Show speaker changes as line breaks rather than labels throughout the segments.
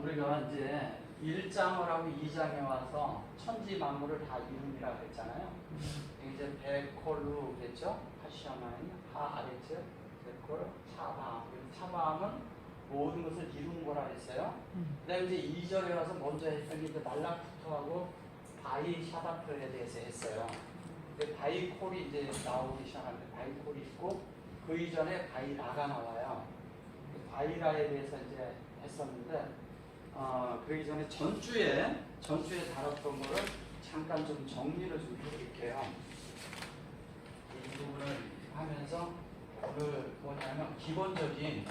우리가 이제 1장을 하고 2장에 와서 천지 만물을 다 이룬이라고 했잖아요. 이제 베콜루겠죠? 하시아마니 하아레츠 베콜 차바함. 차바함은 모든 것을 이룬 거라 했어요. 그다음에 이제 2절에 와서 먼저 했던 게 말라쿠트하고 바이 샤바트에 대해서 했어요. 바이콜이 이제 나오기 시작하는데 바이콜이 있고 그 이전에 바이라가 나와요. 바이라에 대해서 이제 했었는데 그러기 전에 전주에 다뤘던 거를 잠깐 좀 정리를 좀 해드릴게요. 이 부분을 하면서 오늘 뭐냐면 기본적인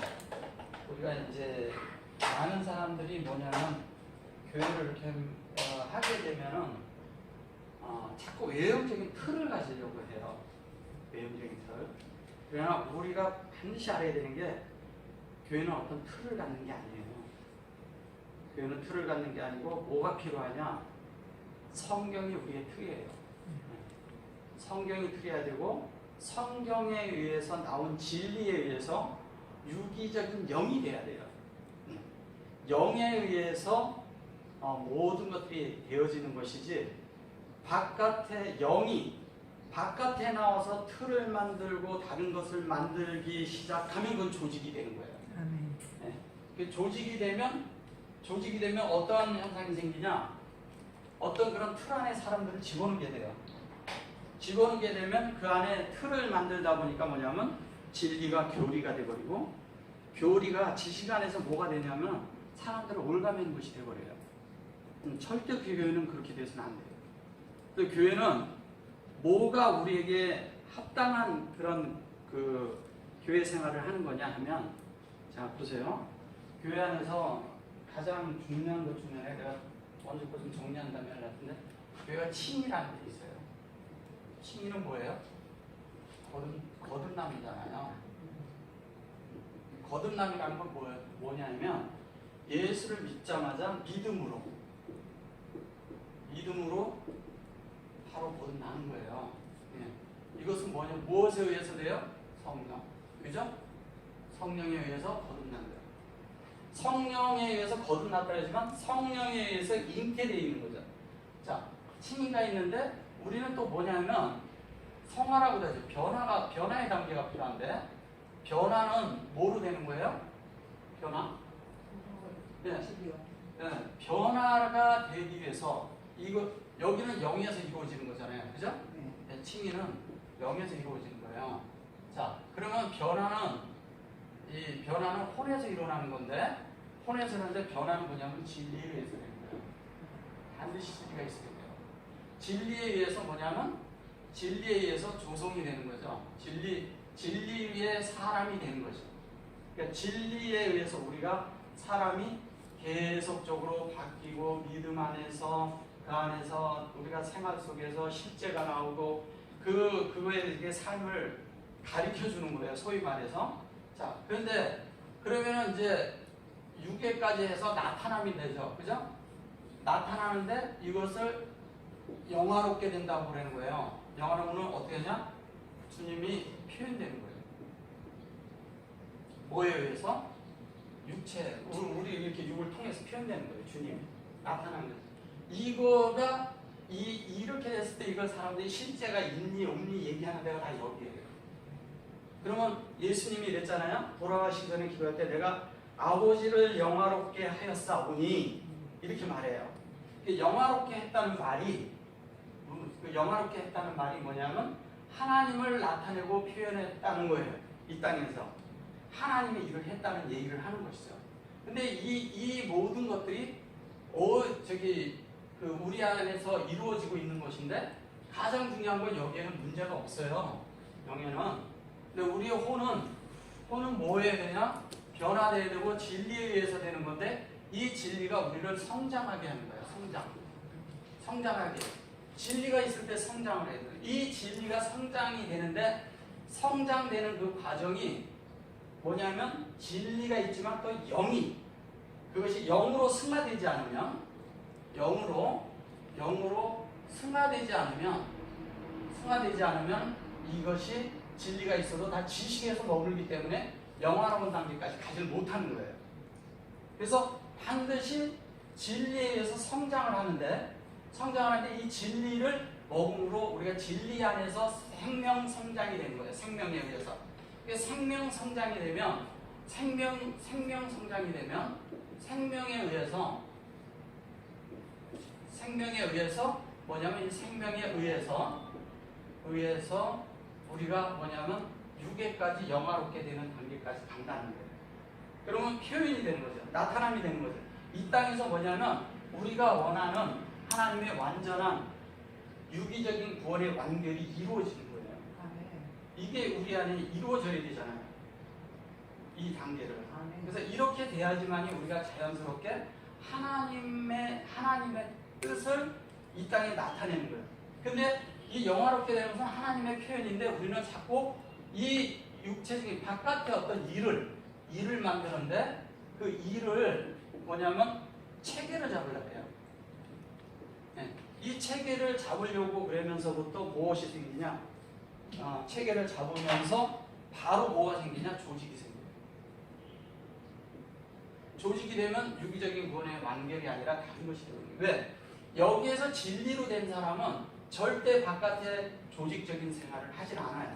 우리가 이제 많은 사람들이 뭐냐면 교회를 이렇게 하게 되면은 자꾸 외형적인 틀을 가지려고 해요. 외형적인 틀. 그러나 우리가 반드시 알아야 되는 게 교회는 어떤 틀을 갖는 게 아니에요. 교회는 틀을 갖는 게 아니고 뭐가 필요하냐? 성경이 우리의 틀이에요. 성경이 틀이어야 되고 성경에 의해서 나온 진리에 의해서 유기적인 영이 돼야 돼요. 영에 의해서 모든 것들이 되어지는 것이지 바깥에 영이 바깥에 나와서 틀을 만들고 다른 것을 만들기 시작하면 그건 조직이 되는 거예요. 네. 조직이 되면 어떠한 현상이 생기냐? 어떤 그런 틀 안에 사람들을 집어넣게 돼요. 집어넣게 되면 그 안에 틀을 만들다 보니까 뭐냐면 진리가 교리가 돼버리고 교리가 지식 안에서 뭐가 되냐면 사람들을 올가매는 것이 돼버려요. 절대 교회는 그렇게 돼서는 안 돼요. 그 교회는 뭐가 우리에게 합당한 그런 그 교회 생활을 하는 거냐 하면 자 보세요. 교회 안에서 가장 중요한 것 중에 내가 먼저 거 좀 정리한다면 같은데 교회가 칭이라는 게 있어요. 칭의는 뭐예요? 거듭남이잖아요. 거듭남이라는 건 뭐냐면 예수를 믿자마자 믿음으로 바로 거듭나는 거예요. 예. 이것은 뭐냐? 무엇에 의해서 돼요? 성령. 그죠? 성령에 의해서 거듭난다. 성령에 의해서 거듭났다 하지만 성령에 의해서 잉태되어 있는 거죠. 자, 칭의가 있는데 우리는 또 뭐냐면 성화라고 하죠. 변화의 단계가 필요한데 변화는 뭐로 되는 거예요? 변화? 네. 네. 변화가 되기 위해서 여기는 영에서 이루어지는 거잖아요. 그죠? 네. 칭의는 영에서 이루어지는 거예요. 자, 그러면 변화는 혼에서 일어나는 건데 혼에서 일어나는데 변화는 뭐냐면 진리에 의해서 되는 거예요. 반드시 진리가 있어야 돼요. 진리에 의해서 뭐냐면 진리에 의해서 조성이 되는 거죠. 진리 위에 사람이 되는 거죠. 그러니까 진리에 의해서 우리가 사람이 계속적으로 바뀌고 믿음 안에서 그 안에서 우리가 생활 속에서 실제가 나오고 그거에 삶을 가르쳐 주는 거예요. 소위 말해서. 자, 그런데 그러면은 이제 6회까지 해서 나타남이 되죠. 그죠? 나타나는데 이것을 영화롭게 된다고 그러는 거예요. 영화로는 어떻게 하냐? 주님이 표현되는 거예요. 뭐에 의해서? 육체. 우리 이렇게 육을 통해서 표현되는 거예요. 주님이. 나타나는 거예요. 이거가 이렇게 됐을 때 이걸 사람들이 실제가 있니 없니 얘기하는 데가 다 여기에요. 그러면 예수님이 이랬잖아요. 돌아가시기 전에 기도할 때 내가 아버지를 영화롭게 하였사오니 이렇게 말해요. 영화롭게 했다는 말이 뭐냐면 하나님을 나타내고 표현했다는 거예요. 이 땅에서 하나님의 일을 했다는 얘기를 하는 것이죠. 근데 이 모든 것들이 우리 안에서 이루어지고 있는 것인데 가장 중요한 건 여기에는 문제가 없어요. 영에는. 근데 우리의 혼은 뭐에 되냐? 변화되어야 되고 진리에 의해서 되는 건데 이 진리가 우리를 성장하게 하는 거예요. 성장하게. 진리가 있을 때 성장을 해야 돼요. 이 진리가 성장이 되는데 성장되는 그 과정이 뭐냐면 진리가 있지만 또 그것이 영으로 승화되지 않으면 이것이 진리가 있어도 다 지식에서 머물기 때문에 영화로운 단계까지 가지 못하는 거예요. 그래서 반드시 진리에 의해서 성장을 하는데 이 진리를 먹음으로 우리가 진리 안에서 생명 성장이 되는 거예요. 생명에 의해서. 생명 성장이 되면 생명 성장이 되면 생명에 의해서 뭐냐면 이 생명에 의해서 우리가 뭐냐면 유괴까지 영화롭게 되는 단계까지 간다는 거예요. 그러면 표현이 되는 거죠. 나타남이 되는 거죠. 이 땅에서 뭐냐면 우리가 원하는 하나님의 완전한 유기적인 구원의 완결이 이루어지는 거예요. 이게 우리 안에 이루어져야 되잖아요. 이 단계를. 그래서 이렇게 돼야지만이 우리가 자연스럽게 하나님의 뜻을 이 땅에 나타내는 거예요. 근데 이 영화롭게 되는 것은 하나님의 표현인데 우리는 자꾸 이 육체적인 바깥의 어떤 일을 만드는데 그 일을 뭐냐면 체계를 잡으려고 해요. 네. 이 체계를 잡으려고 그러면서부터 무엇이 생기냐? 체계를 잡으면서 바로 뭐가 생기냐? 조직이 생겨요. 조직이 되면 유기적인 구원의 완결이 아니라 다른 것이 되는 거예요. 왜? 여기에서 진리로 된 사람은 절대 바깥에 조직적인 생활을 하질 않아요.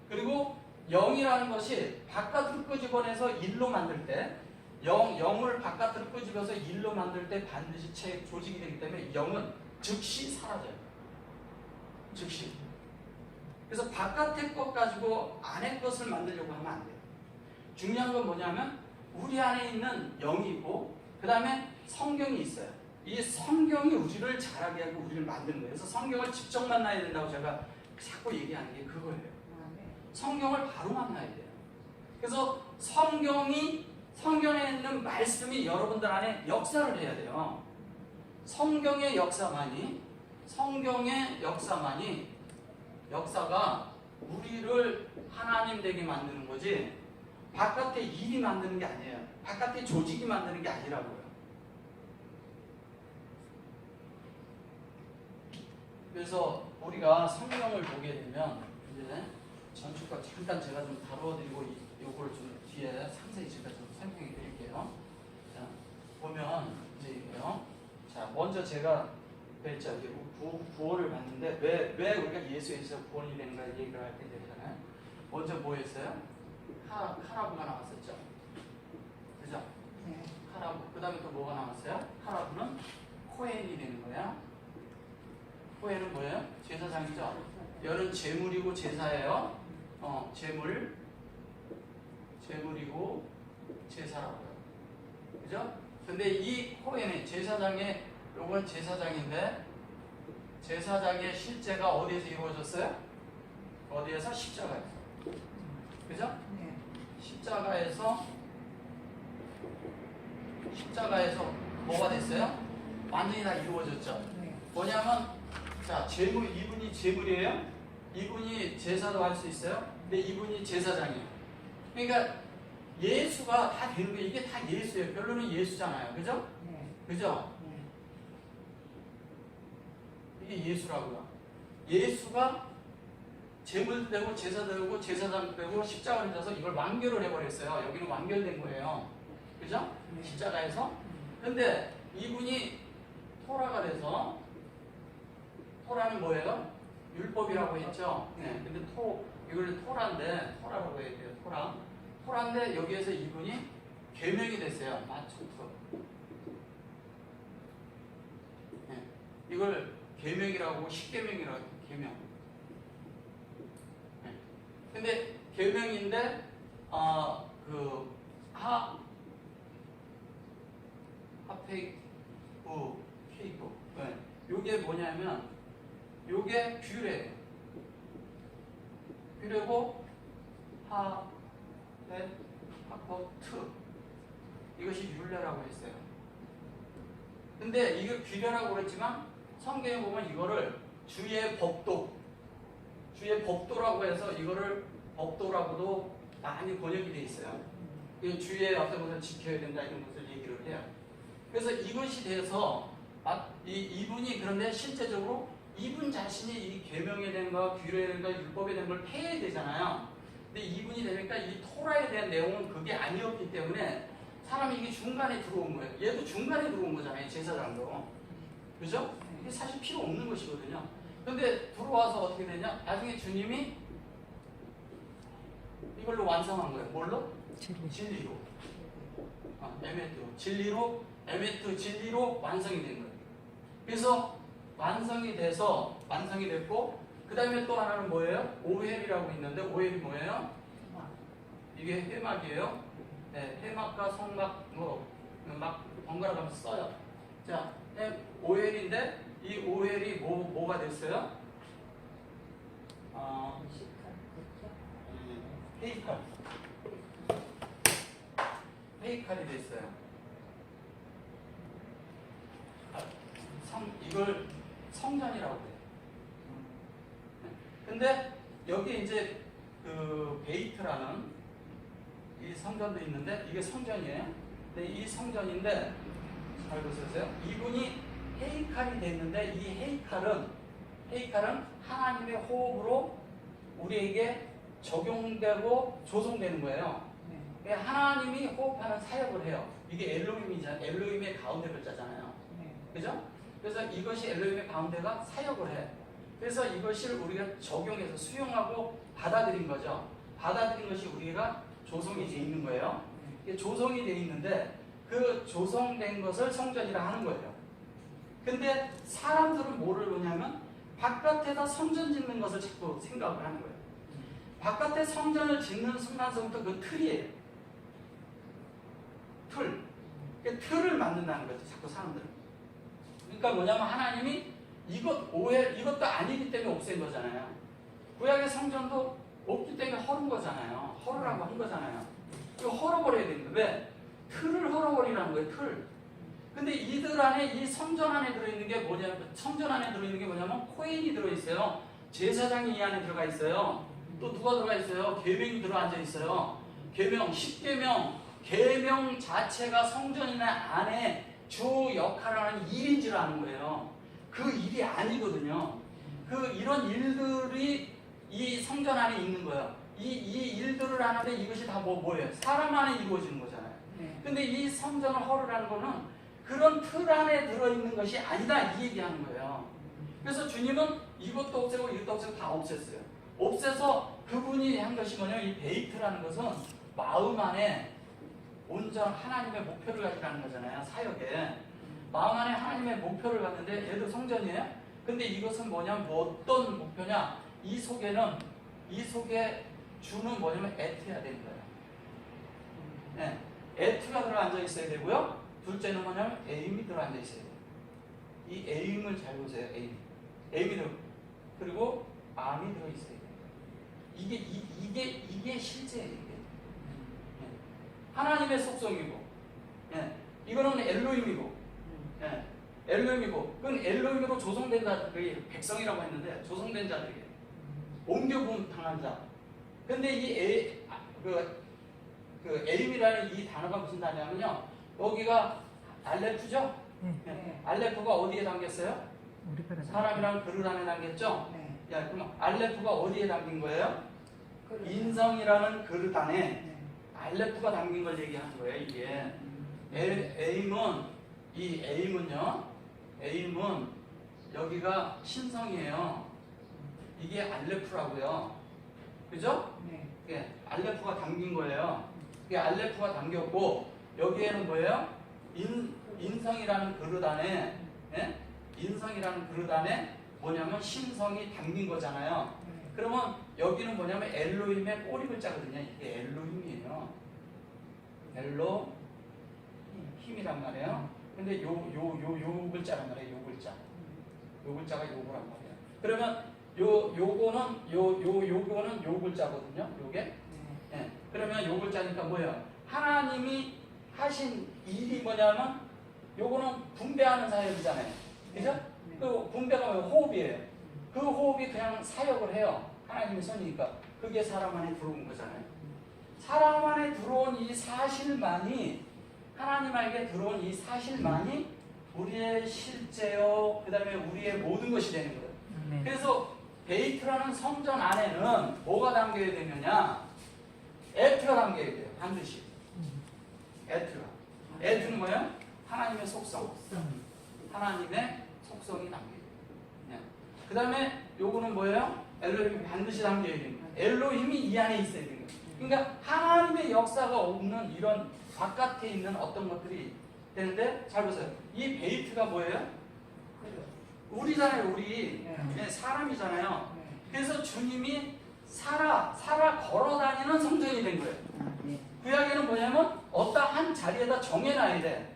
그리고 영이라는 것이 바깥으로 끄집어내서 일로 만들 때 영을 바깥으로 끄집어서 일로 만들 때 반드시 조직이 되기 때문에 영은 즉시 사라져요. 즉시. 그래서 바깥의 것 가지고 안의 것을 만들려고 하면 안 돼요. 중요한 건 뭐냐면 우리 안에 있는 영이 있고 그 다음에 성경이 있어요. 이 성경이 우리를 자라게 하고 우리를 만드는 거예요. 그래서 성경을 직접 만나야 된다고 제가 자꾸 얘기하는 게 그거예요. 성경을 바로 만나야 돼요. 그래서 성경에 있는 말씀이 여러분들 안에 역사를 해야 돼요. 성경의 역사가 우리를 하나님 되게 만드는 거지 바깥의 일이 만드는 게 아니에요. 바깥의 조직이 만드는 게 아니라고요. 그래서 우리가 성경을 보게 되면 이제 전축과 잠깐 제가 좀 다뤄드리고 요거를 좀 뒤에 상세히 제가 좀 설명해 드릴게요. 자, 보면 이제 이거요. 자, 먼저 제가 그랬죠. 이제 구원을 받는데 왜 우리가 예수에서 구원이 되는가 얘기를 할 때 되잖아요. 먼저 뭐였어요? 카라브가 나왔었죠. 그죠? 네. 카라브. 그 다음에 또 뭐가 나왔어요? 카라브는 코헨이 되는 거야. 코헨은 뭐예요? 제사장이죠. 열은 제물이고 제사예요. 제물이고 제사라고요. 그죠? 근데 이 코헨의 제사장의 요건 제사장인데 제사장의 실제가 어디에서 이루어졌어요? 어디에서? 십자가에서. 그죠? 네. 십자가에서 뭐가 됐어요? 완전히 다 이루어졌죠. 네. 뭐냐면 자, 이분이 제물이에요. 이분이 제사도 할 수 있어요. 근데 이분이 제사장이에요. 그러니까 예수가 다 되는 거예요. 이게 다 예수예요. 결론은 예수잖아요. 그죠? 네. 그죠? 네. 이게 예수라고요. 예수가 제물도 되고 제사도 되고 제사장도 되고 십자가를 져서 이걸 완결을 해버렸어요. 여기는 완결된 거예요. 그죠? 네. 십자가에서. 근데 이분이 토라가 돼서 토라는 뭐예요? 율법이라고 했죠. 네. 근데 이걸 토라라고 해야 돼요. 토라인데 여기에서 이분이 계명이 됐어요. 마초토. 네. 이걸 계명이라고 십계명이라고 해요. 계명. 네. 근데 계명인데 케이크. 네. 요게 뭐냐면 요게 규례예요. 규례고 하포트 이것이 율례라고 했어요. 근데 이게 규례라고 그랬지만 성경에 보면 이거를 주의 법도라고 해서 이거를 법도라고도 많이 번역이 돼 있어요. 주의 어떤 것을 지켜야 된다 이런 것을 얘기를 해요. 그래서 이것이 돼서 이분이 그런데 실제적으로 이분 자신이 이 계명에 대한 거, 규례에 대한 거, 율법에 대한 걸 폐해야 되잖아요. 근데 이분이 되니까 이 토라에 대한 내용은 그게 아니었기 때문에 사람이 이게 중간에 들어온 거예요. 얘도 중간에 들어온 거잖아요. 제사장도. 그죠? 이게 사실 필요 없는 것이거든요. 근데 들어와서 어떻게 되냐? 나중에 주님이 이걸로 완성한 거예요. 뭘로? 진리로. 에메트로. 진리로, 에메트 진리로 완성이 된 거예요. 그래서 완성이 됐고, 그 다음에 또 하나는 뭐예요? 오헬이라고 있는데, 오헬이 뭐예요? 이게 회막이에요. 네, 회막과 성막, 막 번갈아 가면서 써요. 자, 오헬인데, 이 오헬이 뭐가 됐어요? 헤이칼. 헤이칼이 됐어요. 이걸 성전이라고 해요. 근데 여기 이제 그 베이트라는 이 성전도 있는데 이게 성전이에요. 근데 이 성전인데 잘 보세요. 이분이 헤이칼이 됐는데 이 헤이칼은 하나님의 호흡으로 우리에게 적용되고 조성되는 거예요. 하나님이 호흡하는 사역을 해요. 이게 엘로힘이잖아요. 엘로힘의 가운데 글자잖아요. 그죠? 그래서 이것이 엘로힘의 가운데가 사역을 해. 그래서 이것을 우리가 적용해서 수용하고 받아들인 거죠. 받아들인 것이 우리가 조성이 돼 있는 거예요. 이게 조성이 돼 있는데 그 조성된 것을 성전이라 하는 거예요. 근데 사람들은 뭐를 보냐면 바깥에다 성전 짓는 것을 자꾸 생각을 하는 거예요. 바깥에 성전을 짓는 순간서부터 그 틀이에요. 틀. 그 틀을 만든다는 거죠. 자꾸 사람들은. 그러니까 뭐냐면 하나님이 이것도 아니기 때문에 없앤 거잖아요. 구약의 성전도 없기 때문에 헐은 거잖아요. 헐으라고 한 거잖아요. 이거 헐어버려야 되는데 왜? 틀을 헐어버리라는 거예요. 틀. 근데 이들 안에 이 성전 안에 들어있는 게 뭐냐면 코인이 들어있어요. 제사장이 이 안에 들어가 있어요. 또 누가 들어가 있어요? 계명이 들어앉아 있어요. 계명, 10계명, 계명 자체가 성전이나 안에 주 역할을 하는 일인 줄 아는 거예요. 그 일이 아니거든요. 이런 일들이 이 성전 안에 있는 거예요. 이 일들을 하는데 이것이 다 뭐예요? 사람 안에 이루어지는 거잖아요. 근데 이 성전을 헐으라는 거는 그런 틀 안에 들어있는 것이 아니다 이 얘기하는 거예요. 그래서 주님은 이것도 없애고 이것도 없애고 다 없앴어요. 없애서 그분이 한 것이 뭐냐면 이 베이트라는 것은 마음 안에 온전 하나님의 목표를 가지라는 거잖아요. 사역에. 마음 안에 하나님의 목표를 갖는데 얘도 성전이에요. 근데 이것은 뭐냐면 어떤 목표냐? 이 속에 주는 뭐냐면 에트야 되는 거예요. 네. 에트가 들어앉아 있어야 되고요. 둘째는 뭐냐면 에임이 들어앉아 있어야 돼요. 이 에임을 잘 보세요. 에임이 들어. 그리고 암이 들어 있어야 돼요. 이게 실제예요. 이게. 네. 하나님의 속성이고, 네. 이거는 엘로힘이고, 네. 엘로힘이고, 그건 엘로힘으로 조성된 자들이 백성이라고 했는데 조성된 자들이에요. 옮겨본 당한 자. 근데 이 에임이라는 이 단어가 무슨 단어냐면요. 여기가 알레프죠? 네. 알레프가 어디에 담겼어요? 사람이랑 그릇 안에 담겼죠? 네. 야, 그럼 알레프가 어디에 담긴 거예요? 인성이라는 그릇 안에 알레프가 담긴 걸 얘기하는 거예요. 이게 에임은 여기가 신성이에요. 이게 알레프라고요. 그죠? 네. 알레프가 담긴 거예요. 이게 알레프가 담겼고 여기에는 뭐예요? 인성이라는 그릇 안에, 예? 인성이라는 그릇 안에 뭐냐면 신성이 담긴 거잖아요. 그러면 여기는 뭐냐면 엘로힘의 꼬리 글자거든요. 이게 엘로힘이에요. 엘로힘이란 말이에요. 근데 요 글자란 말이에요. 요 글자. 요 글자가 요거란 말이에요. 그러면 요거는 요 글자거든요. 요게. 예. 그러면 요 글자니까 뭐예요? 하나님이 하신 일이 뭐냐면 요거는 분배하는 사역이잖아요. 그죠? 그 분배가 뭐예요? 호흡이에요. 그 호흡이 그냥 사역을 해요. 하나님의 손이니까. 그게 사람 안에 들어온 거잖아요. 사람 안에 들어온 이 사실만이 하나님에게 들어온 이 사실만이 우리의 실제요. 그 다음에 우리의 모든 것이 되는 거예요. 그래서 베이트라는 성전 안에는 뭐가 담겨야 되느냐? 에트가 담겨야 돼요. 반드시. 에트가. 에드는 뭐예요? 하나님의 속성. 하나님의 속성이 담겨있어요. 네. 그 다음에 요거는 뭐예요? 엘로힘이 반드시 담겨있는 거예요. 엘로힘이 이 안에 있어야 되는 거예요. 그러니까 하나님의 역사가 없는 이런 바깥에 있는 어떤 것들이 되는데, 잘 보세요. 이 베이트가 뭐예요? 우리잖아요. 우리 네, 사람이잖아요. 그래서 주님이 살아 걸어다니는 성전이 된 거예요. 구약에는 뭐냐면 어떠한 자리에다 정해놔야 돼.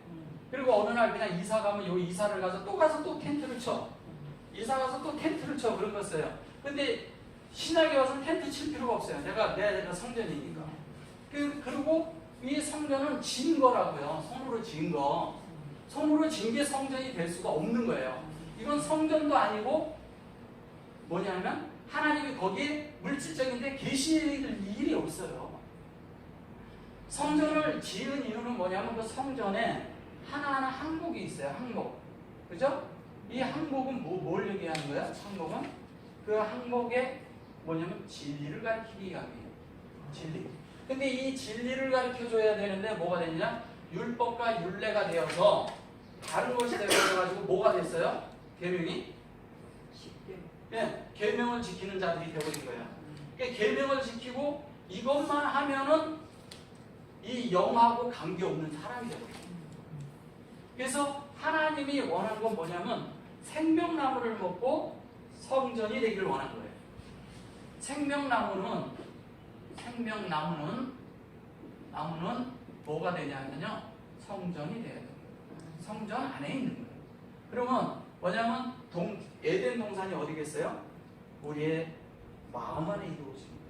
그리고 어느 날 그냥 이사 가면 요 이사를 가서 또 텐트를 쳐. 이사 가서 또 텐트를 쳐. 그런 거였어요. 근데 신약에 와서는 텐트 칠 필요가 없어요. 내가 성전이니까. 그리고 이 성전은 지은 거라고요. 손으로 지은 거. 손으로 지은 게 성전이 될 수가 없는 거예요. 이건 성전도 아니고 뭐냐면 하나님이 거기에 물질적인데 계실 일이 없어요. 성전을 지은 이유는 뭐냐면 그 성전에 하나하나 항목이 있어요. 항목. 그죠? 이 항목은 뭘 얘기하는 거야? 항목은 그 항목에 뭐냐면 진리를 가르치기 위함이에요. 진리. 근데 이 진리를 가르쳐줘야 되는데 뭐가 됐냐? 율법과 율례가 되어서 다른 것이 되어가지고 뭐가 됐어요? 계명이? 네, 계명을 지키는 자들이 되어버린 거예요. 그러니까 계명을 지키고 이것만 하면은 이 영하고 관계없는 사람이 되어버린 거예요. 그래서 하나님이 원하는 건 뭐냐면 생명나무를 먹고 성전이 되기를 원하는 거예요. 생명나무는 뭐가 되냐면요, 성전이 돼야 돼요. 성전 안에 있는 거예요. 그러면 뭐냐면 에덴 동산이 어디겠어요? 우리의 마음 안에 이루어집니다.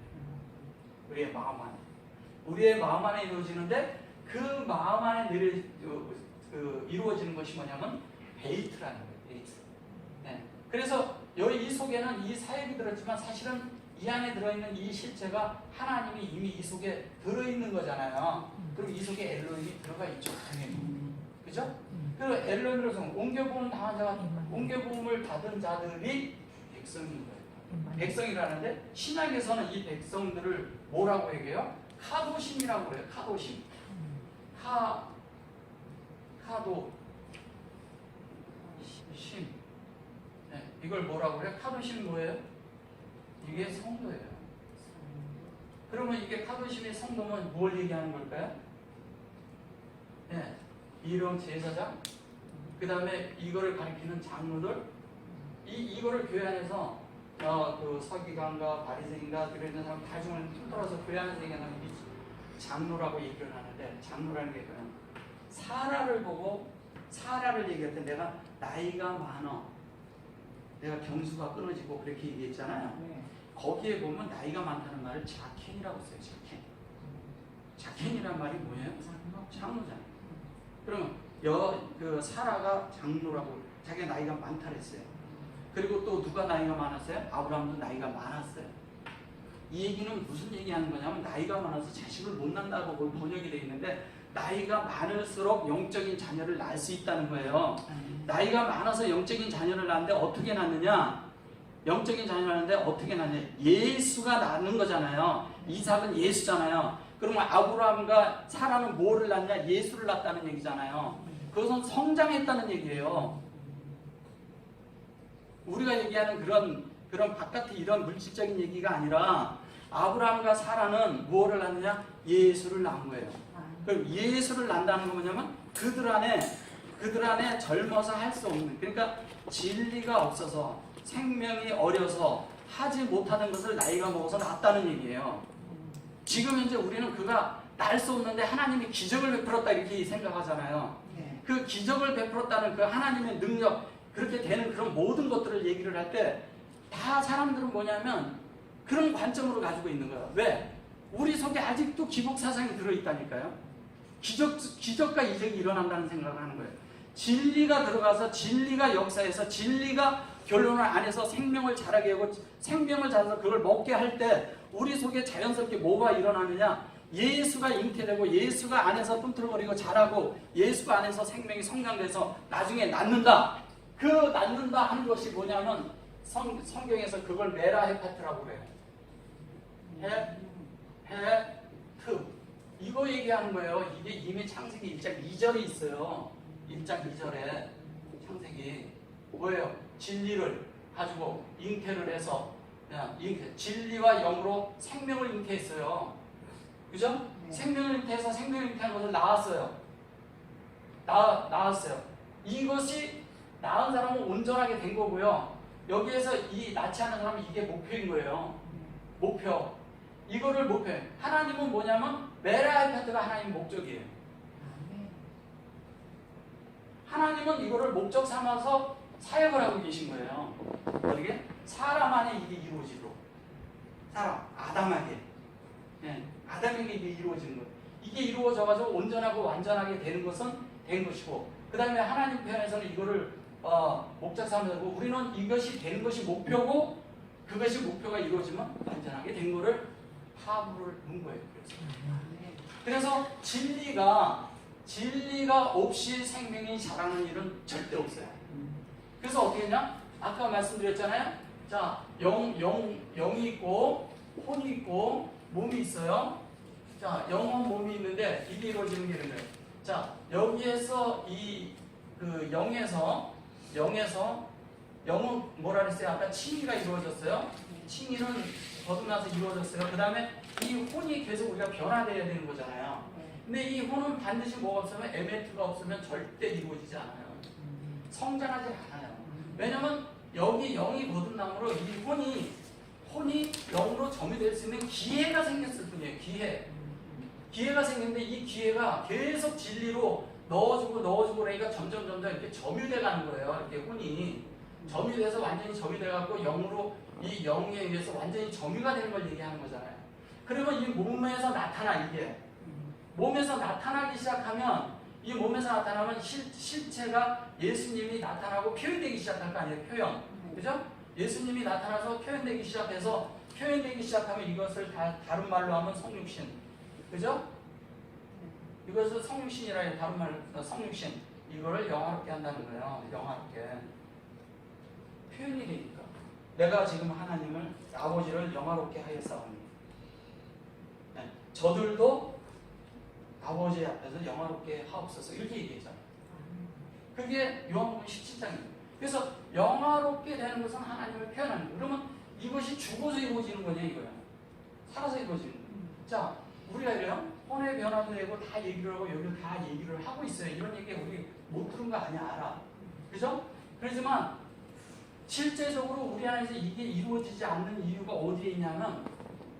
우리의 마음 안에. 우리의 마음 안에 이루어지는데 그 마음 안에 이루어지는 것이 뭐냐면 베이트라는 거예요. 베이트. 네. 그래서 이 속에는 이 사역이 들었지만 사실은 이 안에 들어있는 이 실체가 하나님이 이미 이 속에 들어있는 거잖아요. 그리고 이 속에 엘로힘이 들어가 있죠. 당연히. 그죠? 그 엘로힘으로서 옮겨부음 당한 자가 옮겨부음을 받은 자들이 백성인 거예요. 백성이라는데 신약에서는 이 백성들을 뭐라고 얘기해요? 카도심이라고 해요. 카도심. 카도심. 네, 이걸 뭐라고 그래요? 카도심 뭐예요? 이게 성도예요. 그러면 이게 카도심의 성도면 뭘 얘기하는 걸까요? 네, 이런 제사장, 그 다음에 이거를 가리키는 장로들, 이거를 교회 안에서 그 서기관과 바리새인과 그런 사람 다중을 통틀어서 교회 안에서 얘기하는 장로라고 얘기를 하는데, 장로라는 게 그냥 사라를 보고 사라를 얘기할 때 내가 나이가 많아, 내가 경수가 끊어지고 그렇게 얘기했잖아요. 거기에 보면 나이가 많다는 말을 자켄이라고 써요. 자켄이란 말이 뭐예요? 장로잖아요. 그러면 그 사라가 장로라고 자기가 나이가 많다 그랬어요. 그리고 또 누가 나이가 많았어요? 아브라함도 나이가 많았어요. 이 얘기는 무슨 얘기하는 거냐면 나이가 많아서 자식을 못 낳는다고 번역이 되어 있는데 나이가 많을수록 영적인 자녀를 낳을 수 있다는 거예요. 나이가 많아서 영적인 자녀를 낳는데 어떻게 낳느냐? 영적인 자녀를 낳는데 어떻게 낳느냐? 예수가 낳는 거잖아요. 이삭은 예수잖아요. 그러면 아브라함과 사라는 뭐를 낳냐? 예수를 낳았다는 얘기잖아요. 그것은 성장했다는 얘기예요. 우리가 얘기하는 그런 바깥의 이런 물질적인 얘기가 아니라 아브라함과 사라는 무엇을 낳느냐? 예수를 낳은 거예요. 그럼 예수를 낳는다는 건 뭐냐면 그들 안에 젊어서 할 수 없는, 그러니까 진리가 없어서 생명이 어려서 하지 못하는 것을 나이가 먹어서 낳았다는 얘기예요. 지금 현재 우리는 그가 날 수 없는데 하나님이 기적을 베풀었다 이렇게 생각하잖아요. 그 기적을 베풀었다는 그 하나님의 능력, 그렇게 되는 그런 모든 것들을 얘기를 할 때 다 사람들은 뭐냐면 그런 관점으로 가지고 있는 거예요. 왜? 우리 속에 아직도 기복사상이 들어있다니까요. 기적과 이적이 일어난다는 생각을 하는 거예요. 진리가 들어가서 진리가 역사해서 진리가 결론을 안에서 생명을 자라게 하고 생명을 자라서 그걸 먹게 할 때 우리 속에 자연스럽게 뭐가 일어나느냐? 예수가 잉태되고 예수가 안에서 꿈틀거리고 자라고 예수가 안에서 생명이 성장돼서 나중에 낳는다. 그 낳는다 하는 것이 뭐냐면 성경에서 그걸 메라 헤파트라고 그래요. 헤트. 이거 얘기하는 거예요. 이게 이미 창세기 1장 2절에 있어요. 1장 2절에 창세기 뭐예요? 진리를 가지고 잉태를 해서 그냥 진리와 영으로 생명을 잉태했어요. 그죠?
네.
생명을 잉태해서 생명을 잉태한 것을 낳았어요. 낳았어요. 이것이 낳은 사람은 온전하게 된 거고요. 여기에서 이 낳지 않은 사람은 이게 목표인 거예요. 목표. 이거를 목표예요. 하나님은 뭐냐면 메라이파트가 하나님 목적이에요. 하나님은 이거를 목적 삼아서 사역을 하고 계신 거예요. 어떻게? 사람 안에 이게 이루어지도록. 사람, 아담에게. 네, 아담에게 이게 이루어지는 거예요. 이게 이루어져가지고 온전하고 완전하게 되는 것은 된 것이고, 그 다음에 하나님 편에서는 이거를 목적 삼아서 우리는 이것이 되는 것이 목표고, 그것이 목표가 이루어지면 완전하게 된 거를 파부를 넣은 거예요. 그래서 진리가 없이 생명이 자라는 일은 절대 없어요. 그래서 어떻게 했냐? 아까 말씀드렸잖아요. 자, 영이 있고 혼이 있고 몸이 있어요. 자, 영혼 몸이 있는데 이게 이루어지는 게 이런 거예요. 자, 여기에서 그 영은 뭐라 그랬어요? 아까 칭의가 이루어졌어요. 칭의는 거듭나서 이루어졌어요. 그 다음에 이 혼이 계속 우리가 변화되어야 되는 거잖아요. 근데 이 혼은 반드시 뭐가 없으면 에메트가 없으면 절대 이루어지지 않아요. 성장하지 않아요. 왜냐면 여기 영이 거듭남으로 이 혼이 영으로 점유될 수 있는 기회가 생겼을 뿐이에요. 기회가 생겼는데 이 기회가 계속 진리로 넣어주고 그러니까 점점 이렇게 점유돼 가는 거예요. 이렇게 혼이 점유돼서 완전히 점유돼 갖고 영으로 이 영에 의해서 완전히 점유가 되는 걸 얘기하는 거잖아요. 그러면 이 몸에서 나타나 이게 몸에서 나타나기 시작하면 이 몸에서 나타나면 실체가 예수님이 나타나고 표현되기 시작할 거 아니에요. 표현. 그죠? 예수님이 나타나서 표현되기 시작하면 이것을 다른 말로 하면 성육신. 그죠? 이것을 성육신이라 해요. 다른 말로 성육신. 이거를 영화롭게 한다는 거예요. 영화롭게. 표현이 되니까. 내가 지금 하나님을 아버지를 영화롭게 하였사오니. 네. 저들도 아버지 앞에서 영화롭게 하옵소서 이렇게 얘기했잖아요. 그게 요한복음 17장입니다. 그래서 영화롭게 되는 것은 하나님을 표현하는 거예요. 그러면 이것이 죽어서 이루어지는 거냐 이거야. 살아서 이루어지는 거예요. 자, 우리가 이래요. 혼의 변화도 되고 다 얘기를 하고 여기 다 얘기를 하고 있어요. 이런 얘기 우리 못 들은 거 아니야. 알아. 그죠? 그렇지만 실제적으로 우리 안에서 이게 이루어지지 않는 이유가 어디에 있냐면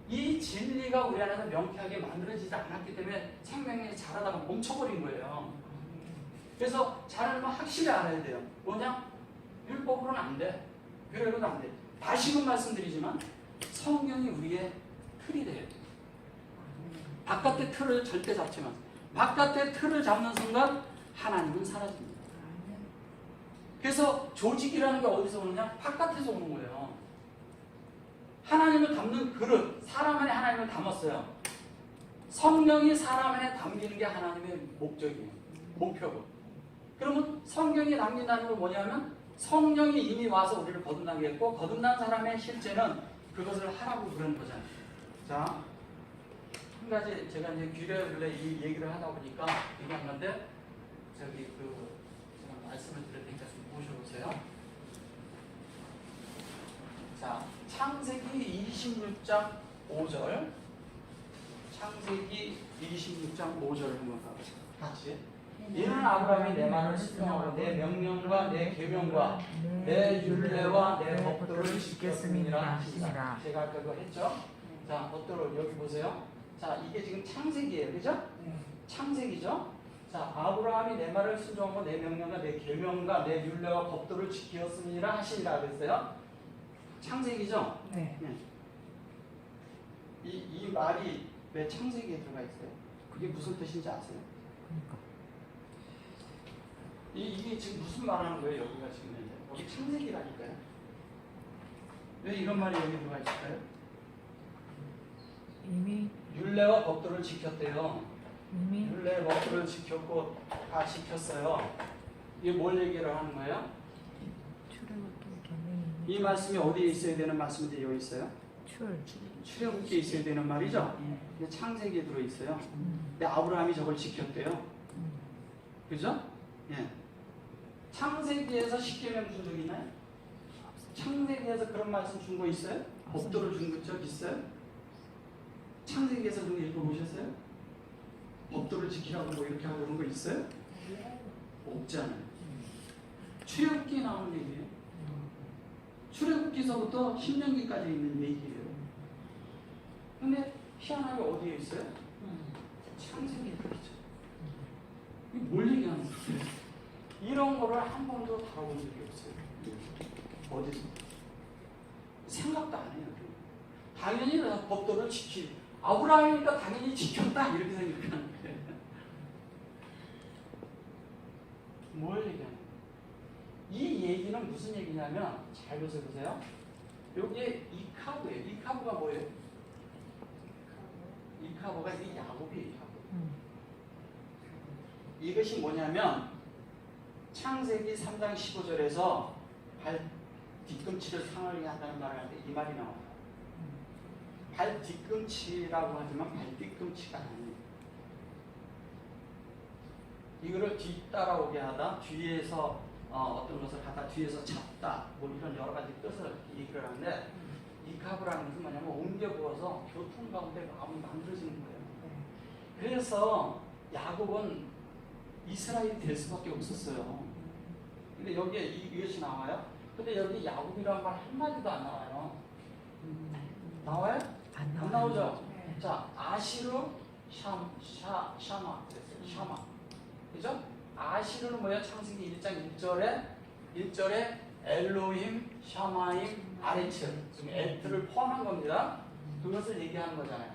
이 진리가 우리 안에서 명쾌하게 만들어지지 않았기 때문에 생명이 자라다가 멈춰버린 거예요. 그래서 자라면 확실히 알아야 돼요. 뭐냐? 율법으로는 안 돼. 교회로는 안 돼. 다시금 말씀드리지만 성경이 우리의 틀이 돼요. 바깥의 틀을 절대 잡지 마세요. 바깥의 틀을 잡는 순간 하나님은 사라집니다. 그래서 조직이라는 게 어디서 오느냐? 바깥에서 오는 거예요. 하나님을 담는 그릇, 사람 안에 하나님을 담았어요. 성령이 사람 안에 담기는 게 하나님의 목적이에요. 목표고. 그러면 성경이 담긴다는 건 뭐냐면 성령이 이미 와서 우리를 거듭나게 했고 거듭난 사람의 실제는 그것을 하라고 그러는 거잖아요. 자, 한 가지 제가 이제 규례를 이 얘기를 하다 보니까 얘기한 건데 저기 제가 말씀을 드릴 테니까 좀 보셔보세요. 자, 창세기 26장 5절. 창세기 26장 5절 한번 가보세요. 같이. 이는 아브라함이 내 말을 순종하고 내 명령과 내 계명과 내 율례와 내 법도를 지켰음이니라 하시니라. 제가 아까 그거 했죠? 자, 법도를 여기 보세요. 자, 이게 지금 창세기예요. 그죠? 창세기죠? 자, 아브라함이 내 말을 순종하고 내 명령과 내 계명과 내 율례와 법도를 지켰음이니라 하시니라 그랬어요. 창세기죠?
네.
이 말이 왜 창세기에 들어가 있어요? 그게 무슨 뜻인지 아세요?
그러니까.
이게 지금 무슨 말하는 거예요? 여기가 지금 여기 창세기라니까요. 왜 이런 말이 여기 들어가 있을까요?
이미
율례와 법도를 지켰대요.
이미
율례와 법도를 지켰고 다 지켰어요. 이게 뭘 얘기를 하는 거예요? 이 말씀이 어디에 있어야 되는 말씀인데 여기 있어요? 출애굽기에 있어야 되는 말이죠. 근데 창세기에 들어 있어요. 근데 아브라함이 저걸 지켰대요. 그죠? 예. 창세기에서 십계명 준 적 있나요? 창세기에서 그런 말씀 준 거 있어요? 법도를 준 적 있어요? 창세기에서 그런 거 읽어보셨어요? 법도를 지키라고 뭐 이렇게 하고 그런 거 있어요? 없잖아요. 출애굽기에 나오는 얘기예요. 출애굽기서부터 신명기까지 있는 얘기예요. 근데 희한하게 어디에 있어요? 창세기에 있죠. 이게 뭘 얘기하는 거예요? 이런 거를 한 번도 다뤄본 적이 없어요. 어디서? 생각도 안 해요. 당연히 법도를 아브라함이니까 당연히 지켰다 이렇게 생각하는 거예요. 뭘 얘기하는 거예요? 이 얘기는 무슨 얘기냐면 잘 보세요. 여기에 이카브예요. 이카브가 뭐예요? 이카브가 이 야곱이에요. 이것이 뭐냐면 창세기 3장 15절에서 발 뒤꿈치를 상하게 한다는 말을 할 때 이 말이 나와요. 발 뒤꿈치라고 하지만 발 뒤꿈치가 아니에요. 이거를 뒤따라오게 하다, 뒤에서 어떤 것을 하다, 뒤에서 잡다, 뭐 이런 여러 가지 뜻을 얘기를 하는데 이카브라는 것은 뭐냐면 옮겨 부어서 교통 가운데 마음이 만들어지는 거예요. 그래서 야곱은 이스라엘이 될 수밖에 없었어요. 근데 여기에 이것이 나와요. 근데 여기 야곱이라는 말 한마디도 안 나와요. 나와요? 안 나오죠?
네.
자, 아시루, 샤마 그랬어요. 샤마. 그죠? 아시루는 뭐야? 창세기 1장 1절에 엘로힘, 샤마임, 아레츠. 지금 에트를 포함한 겁니다. 그것을 얘기하는 거잖아요.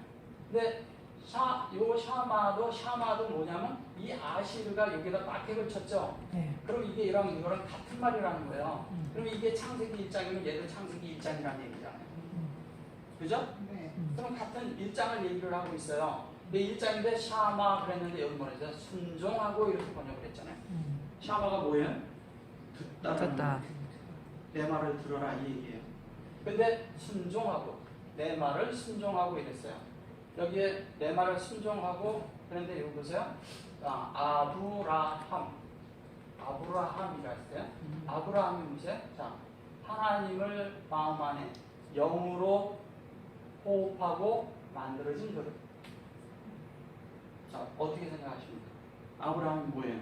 근데 샤마도 뭐냐면 이 아시르가 여기다 마켓을 쳤죠.
네.
그럼 이게 이거랑 같은 말이라는 거예요. 그럼 이게 창세기 1장이면 얘도 창세기 1장이라는 얘기잖아요. 그죠?
네.
그럼 같은 1장을 얘기를 하고 있어요. 근데 1장인데 샤마 그랬는데 여기 뭐랬죠? 순종하고 이렇게 번역을 했잖아요. 샤마가 뭐예요? 듣다. 내 말을 들어라 이 얘기예요. 근데 순종하고 내 말을 순종하고 이랬어요. 여기에 내 말을 순종하고 그런데 여기 보세요. 아브라함이라 했어요. 아브라함이 뭐죠? 자, 하나님을 마음 안에 영으로 호흡하고 만들어진 그릇. 자, 어떻게 생각하십니까? 아브라함이 뭐예요?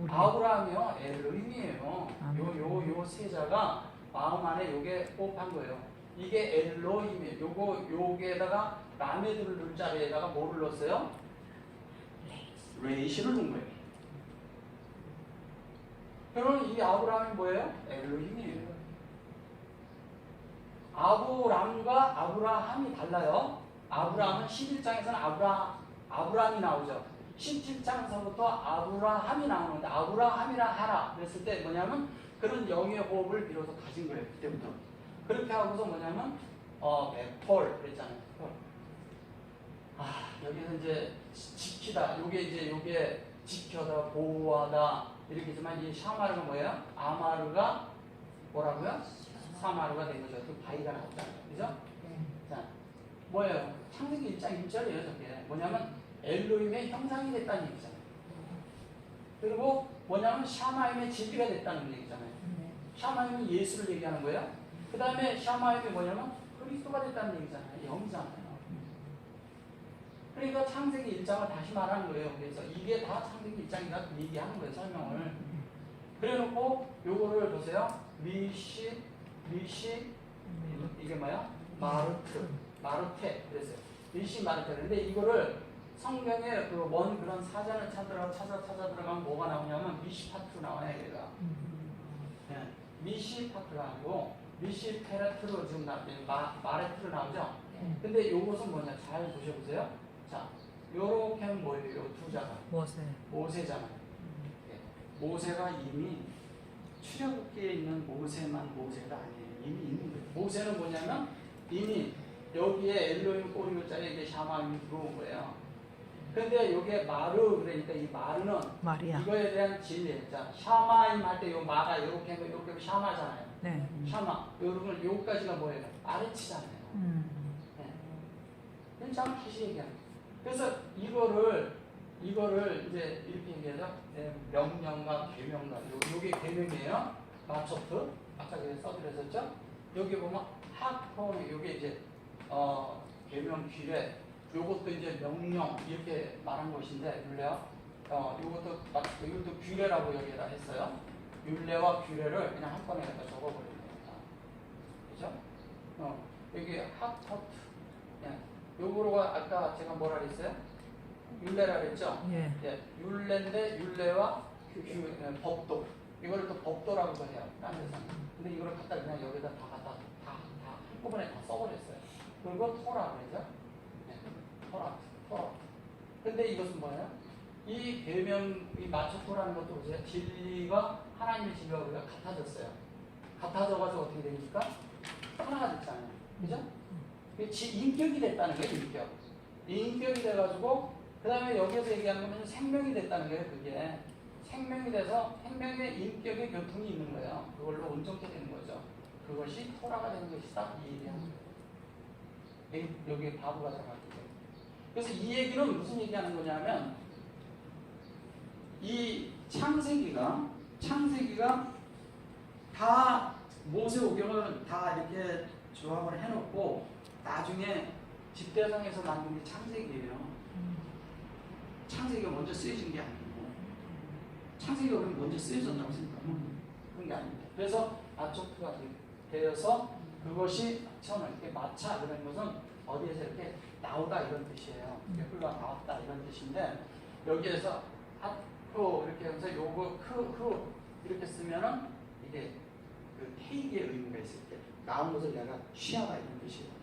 아브라함이요, 엘로힘이에요. 요 세자가 마음 안에 요게 호흡한 거예요. 이게 엘로힘이에요. 요게다가 라메드를 넣을 자리에다가 뭐를 넣었어요? 레이시를 넣은 거예요. 그러면 이 아브라함이 뭐예요? 엘로힘이에요. 아브람과 아브라함이 달라요. 아브라함은 11장에서는 아브라함이 나오죠. 17장서부터 아브라함이 나오는데 아브라함이라 하라 그랬을 때 뭐냐면 그런 영의 호흡을 비로소 가진 거예요. 그때부터. 그렇게 하고서 뭐냐면 베폴 그랬잖아요. 여기서 이제 지키다. 요게 지켜다, 보호하다 이렇게 했지만 이 샤마르가 뭐예요? 아마르가 뭐라고요? 사마르가 된 거죠. 그 바위가 나왔잖아요. 그죠? 자, 뭐예요? 창세기 1장 1절이에요. 저게 뭐냐면 엘로힘의 형상이 됐다는 얘기잖아요. 그리고 뭐냐면 샤마임의 제비가 됐다는 얘기잖아요. 샤마임은 예수를 얘기하는 거예요. 그 다음에 샤마임이 뭐냐면 그리스도가 됐다는 얘기잖아요. 영이잖아요. 그러니까 창세기 1장을 다시 말하는 거예요. 그래서 이게 다 창세기 1장이다 얘기하는 거예요. 설명을. 그래놓고 요거를 보세요. 미시 이게 뭐야? 마르테 그랬어요. 미시 마르테. 근데 이거를 성경에 먼 그런 사전을 찾아 들어가면 뭐가 나오냐면 미시파트 나와요. 얘가. 네. 미시파트가 아니고 미시페레트로 지금 마레트로 나오죠. 근데 요것은 뭐냐? 잘 보셔보세요. 자, 요렇게 하면 뭐예요? 요 두 자가 모세잖아요. 모세가 이미 출애굽기에 있는 모세가 아니에요. 이미 있는 거예요. 모세는 뭐냐면 이미 여기에 엘로힘 꼬리글자에 이게 샤마임이 들어온 거예요. 근데 여기에 마르 그러니까 이 마르는
마리아.
이거에 대한 진리. 자, 샤마임 할 때 요 마가 이렇게 하면 샤마잖아요.
네.
샤마. 여러분 요까지가 뭐예요? 아레치잖아요. 네. 정확히 얘기하는. 그래서 이거를 이제 이렇게 얘기하죠. 네, 명령과 계명과 요게 계명이에요. 마초트 아까 써드렸었죠. 여기 보면 학포 요게 이제 계명 규례 요것도 이제 명령 이렇게 말한 것인데 율례와 이것도 규례라고 여기다 했어요. 율례와 규례를 그냥 한 번에 갖다 적어버리는 겁니다. 그죠? 여기 학포트 요거로가 아까 제가 뭐라 그랬어요? 율례라 그랬죠?
예.
예, 율례인데 율례와 법도 이거를 또 법도라고도 해요. 딴 데서. 근데 이거를 갖다 그냥 여기다 다 한꺼번에 다 써버렸어요. 그리고 토라 그러죠? 네, 토라. 근데 이것은 뭐예요? 이 계명, 이 마초토라는 것도 보세요. 진리가 하나님의 진리가 우리가 같아졌어요. 같아져가지고 어떻게 됩니까? 하나가 됐잖아요. 그죠? 인격이 됐다는 거예요. 인격이 돼가지고 그 다음에 여기에서 얘기하는 거는 생명이 됐다는 거예요. 그게 생명이 돼서 생명의 인격의 교통이 있는 거예요. 그걸로 온전케 되는 거죠. 그것이 토라가 되는 것이다. 이 얘기하는 거예요. 여기에 바보가 들어가기 때문에. 그래서 이 얘기는 무슨 얘기하는 거냐면 이 창세기가 다 모세오경을 다 이렇게 조합을 해놓고 나중에 집대성에서 만든 게 창세기예요. 창세기가 먼저 쓰여진 게 아니고 창세기가 그럼 먼저 쓰여졌다고 생각하면 그런 게 아닙니다. 그래서 마초트가 되어서 그것이 처음에 이렇게 마차 그런 것은 어디에서 이렇게 나오다 이런 뜻이에요. 이렇게 흘러나왔다 이런 뜻인데 여기에서 핫pro 이렇게 해서 요거 크 이렇게 쓰면은 이게 그 테이크의 의미가 있을 때 나온 것을 내가 취하다 이런 뜻이에요.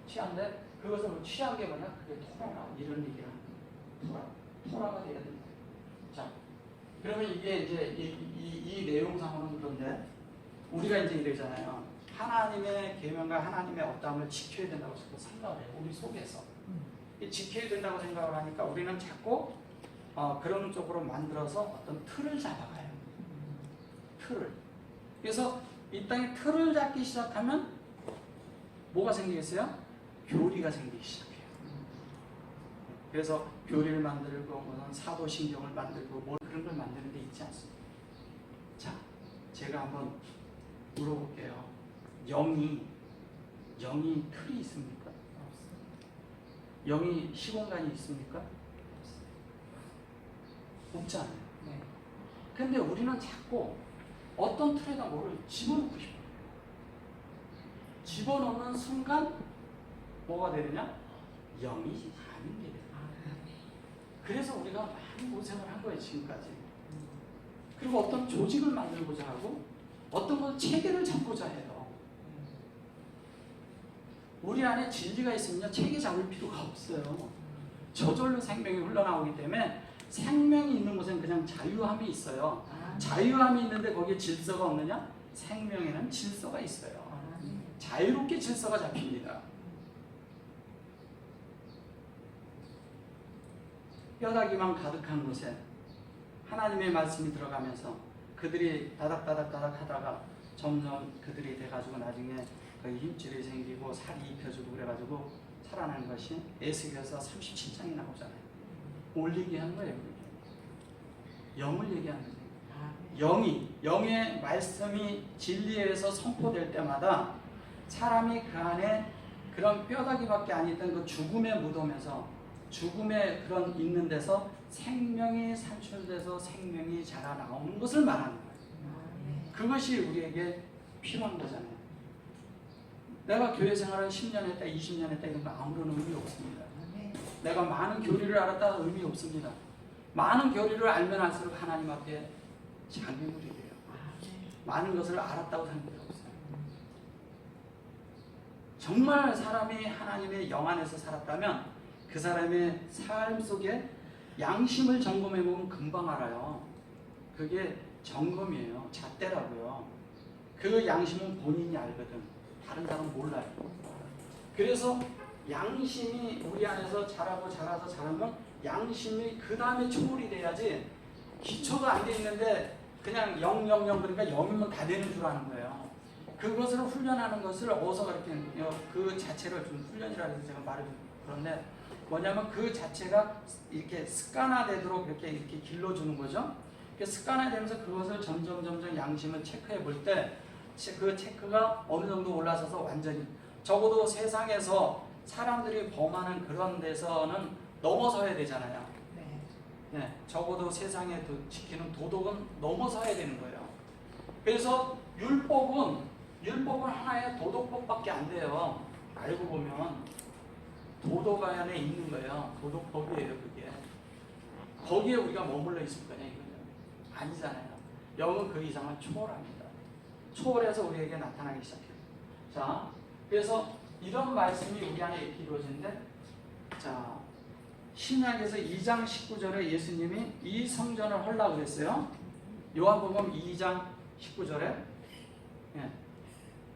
취한데 그것을 취한 게 뭐냐? 그게 토라라 이런 얘기를 합니다. 토라가 돼야 됩니다. 자, 그러면 이게 이제 이 내용상으로는 그런데 우리가 이제 이러잖아요. 하나님의 계명과 하나님의 어떠함을 지켜야 된다고 생각을 해요. 우리 속에서 지켜야 된다고 생각을 하니까 우리는 자꾸 그런 쪽으로 만들어서 어떤 틀을 잡아가요. 틀을. 그래서 이 땅에 틀을 잡기 시작하면 뭐가 생기겠어요? 교리가 생기기 시작해요. 그래서 교리를 만들고 무슨 사도신경을 만들고 뭐 그런 걸 만드는 데 있지 않습니까? 자, 제가 한번 물어볼게요. 영이 틀이 있습니까? 영이 시공간이 있습니까? 없잖아요. 네. 근데 우리는 자꾸 어떤 틀에다 뭐를 집어넣고 싶어요. 집어넣는 순간 뭐가 되느냐? 영이 아닌 게 돼요. 그래서 우리가 많이 고생을 한 거예요, 지금까지. 그리고 어떤 조직을 만들고자 하고 어떤 걸 체계를 잡고자 해요. 우리 안에 진리가 있으면 체계 잡을 필요가 없어요. 저절로 생명이 흘러나오기 때문에 생명이 있는 곳엔 그냥 자유함이 있어요. 자유함이 있는데 거기에 질서가 없느냐? 생명에는 질서가 있어요. 자유롭게 질서가 잡힙니다. 뼈다귀만 가득한 곳에 하나님의 말씀이 들어가면서 그들이 다닥다닥 하다가 점점 그들이 돼가지고 나중에 거의 힘줄이 생기고 살이 입혀지고 그래가지고 살아나는 것이 에스겔서 37장이 나오잖아요. 뭘 얘기하는 거예요? 영을 얘기하는 거예요. 영의 말씀이 진리에서 선포될 때마다 사람이 그 안에 그런 뼈다귀밖에 안 있던 그 죽음의 무덤에서 죽음의 그런 있는 데서 생명이 산출돼서 생명이 자라나오는 것을 말하는 거예요. 그것이 우리에게 필요한 거잖아요. 내가 교회 생활을 10년 했다, 20년 했다 이런 거 아무런 의미 없습니다. 내가 많은 교리를 알았다 의미 없습니다. 많은 교리를 알면 알수록 하나님 앞에 장애물이 돼요. 많은 것을 알았다고 하는 게 없어요. 정말 사람이 하나님의 영 안에서 살았다면 그 사람의 삶 속에 양심을 점검해 보면 금방 알아요. 그게 점검이에요. 잣대라고요. 그 양심은 본인이 알거든. 다른 사람은 몰라요. 그래서 양심이 우리 안에서 자라서 자라면 양심이 그 다음에 초월이 돼야지 기초가 안 돼 있는데 그냥 000 그러니까 0이면 다 되는 줄 아는 거예요. 그것을 훈련하는 것을 어서 이렇게 그 자체를 좀 훈련이라 해서 제가 말을 좀 그런데 뭐냐면 그 자체가 이렇게 습관화되도록 이렇게 길러주는 거죠. 습관화되면서 그것을 점점 양심을 체크해 볼 때 그 체크가 어느 정도 올라서서 완전히 적어도 세상에서 사람들이 범하는 그런 데서는 넘어서야 되잖아요. 네, 적어도 세상에 지키는 도덕은 넘어서야 되는 거예요. 그래서 율법은 하나의 도덕법밖에 안 돼요. 알고 보면 도덕 안에 있는 거예요. 도덕법이에요, 그게. 거기에 우리가 머물러 있을 거냐 이거죠. 아니잖아요. 영은 그 이상을 초월합니다. 초월해서 우리에게 나타나기 시작해요. 자, 그래서 이런 말씀이 우리 안에 이렇게 이루어지는데, 자, 신약에서 2장 19절에 예수님이 이 성전을 헐라고 그랬어요. 요한복음 2장 19절에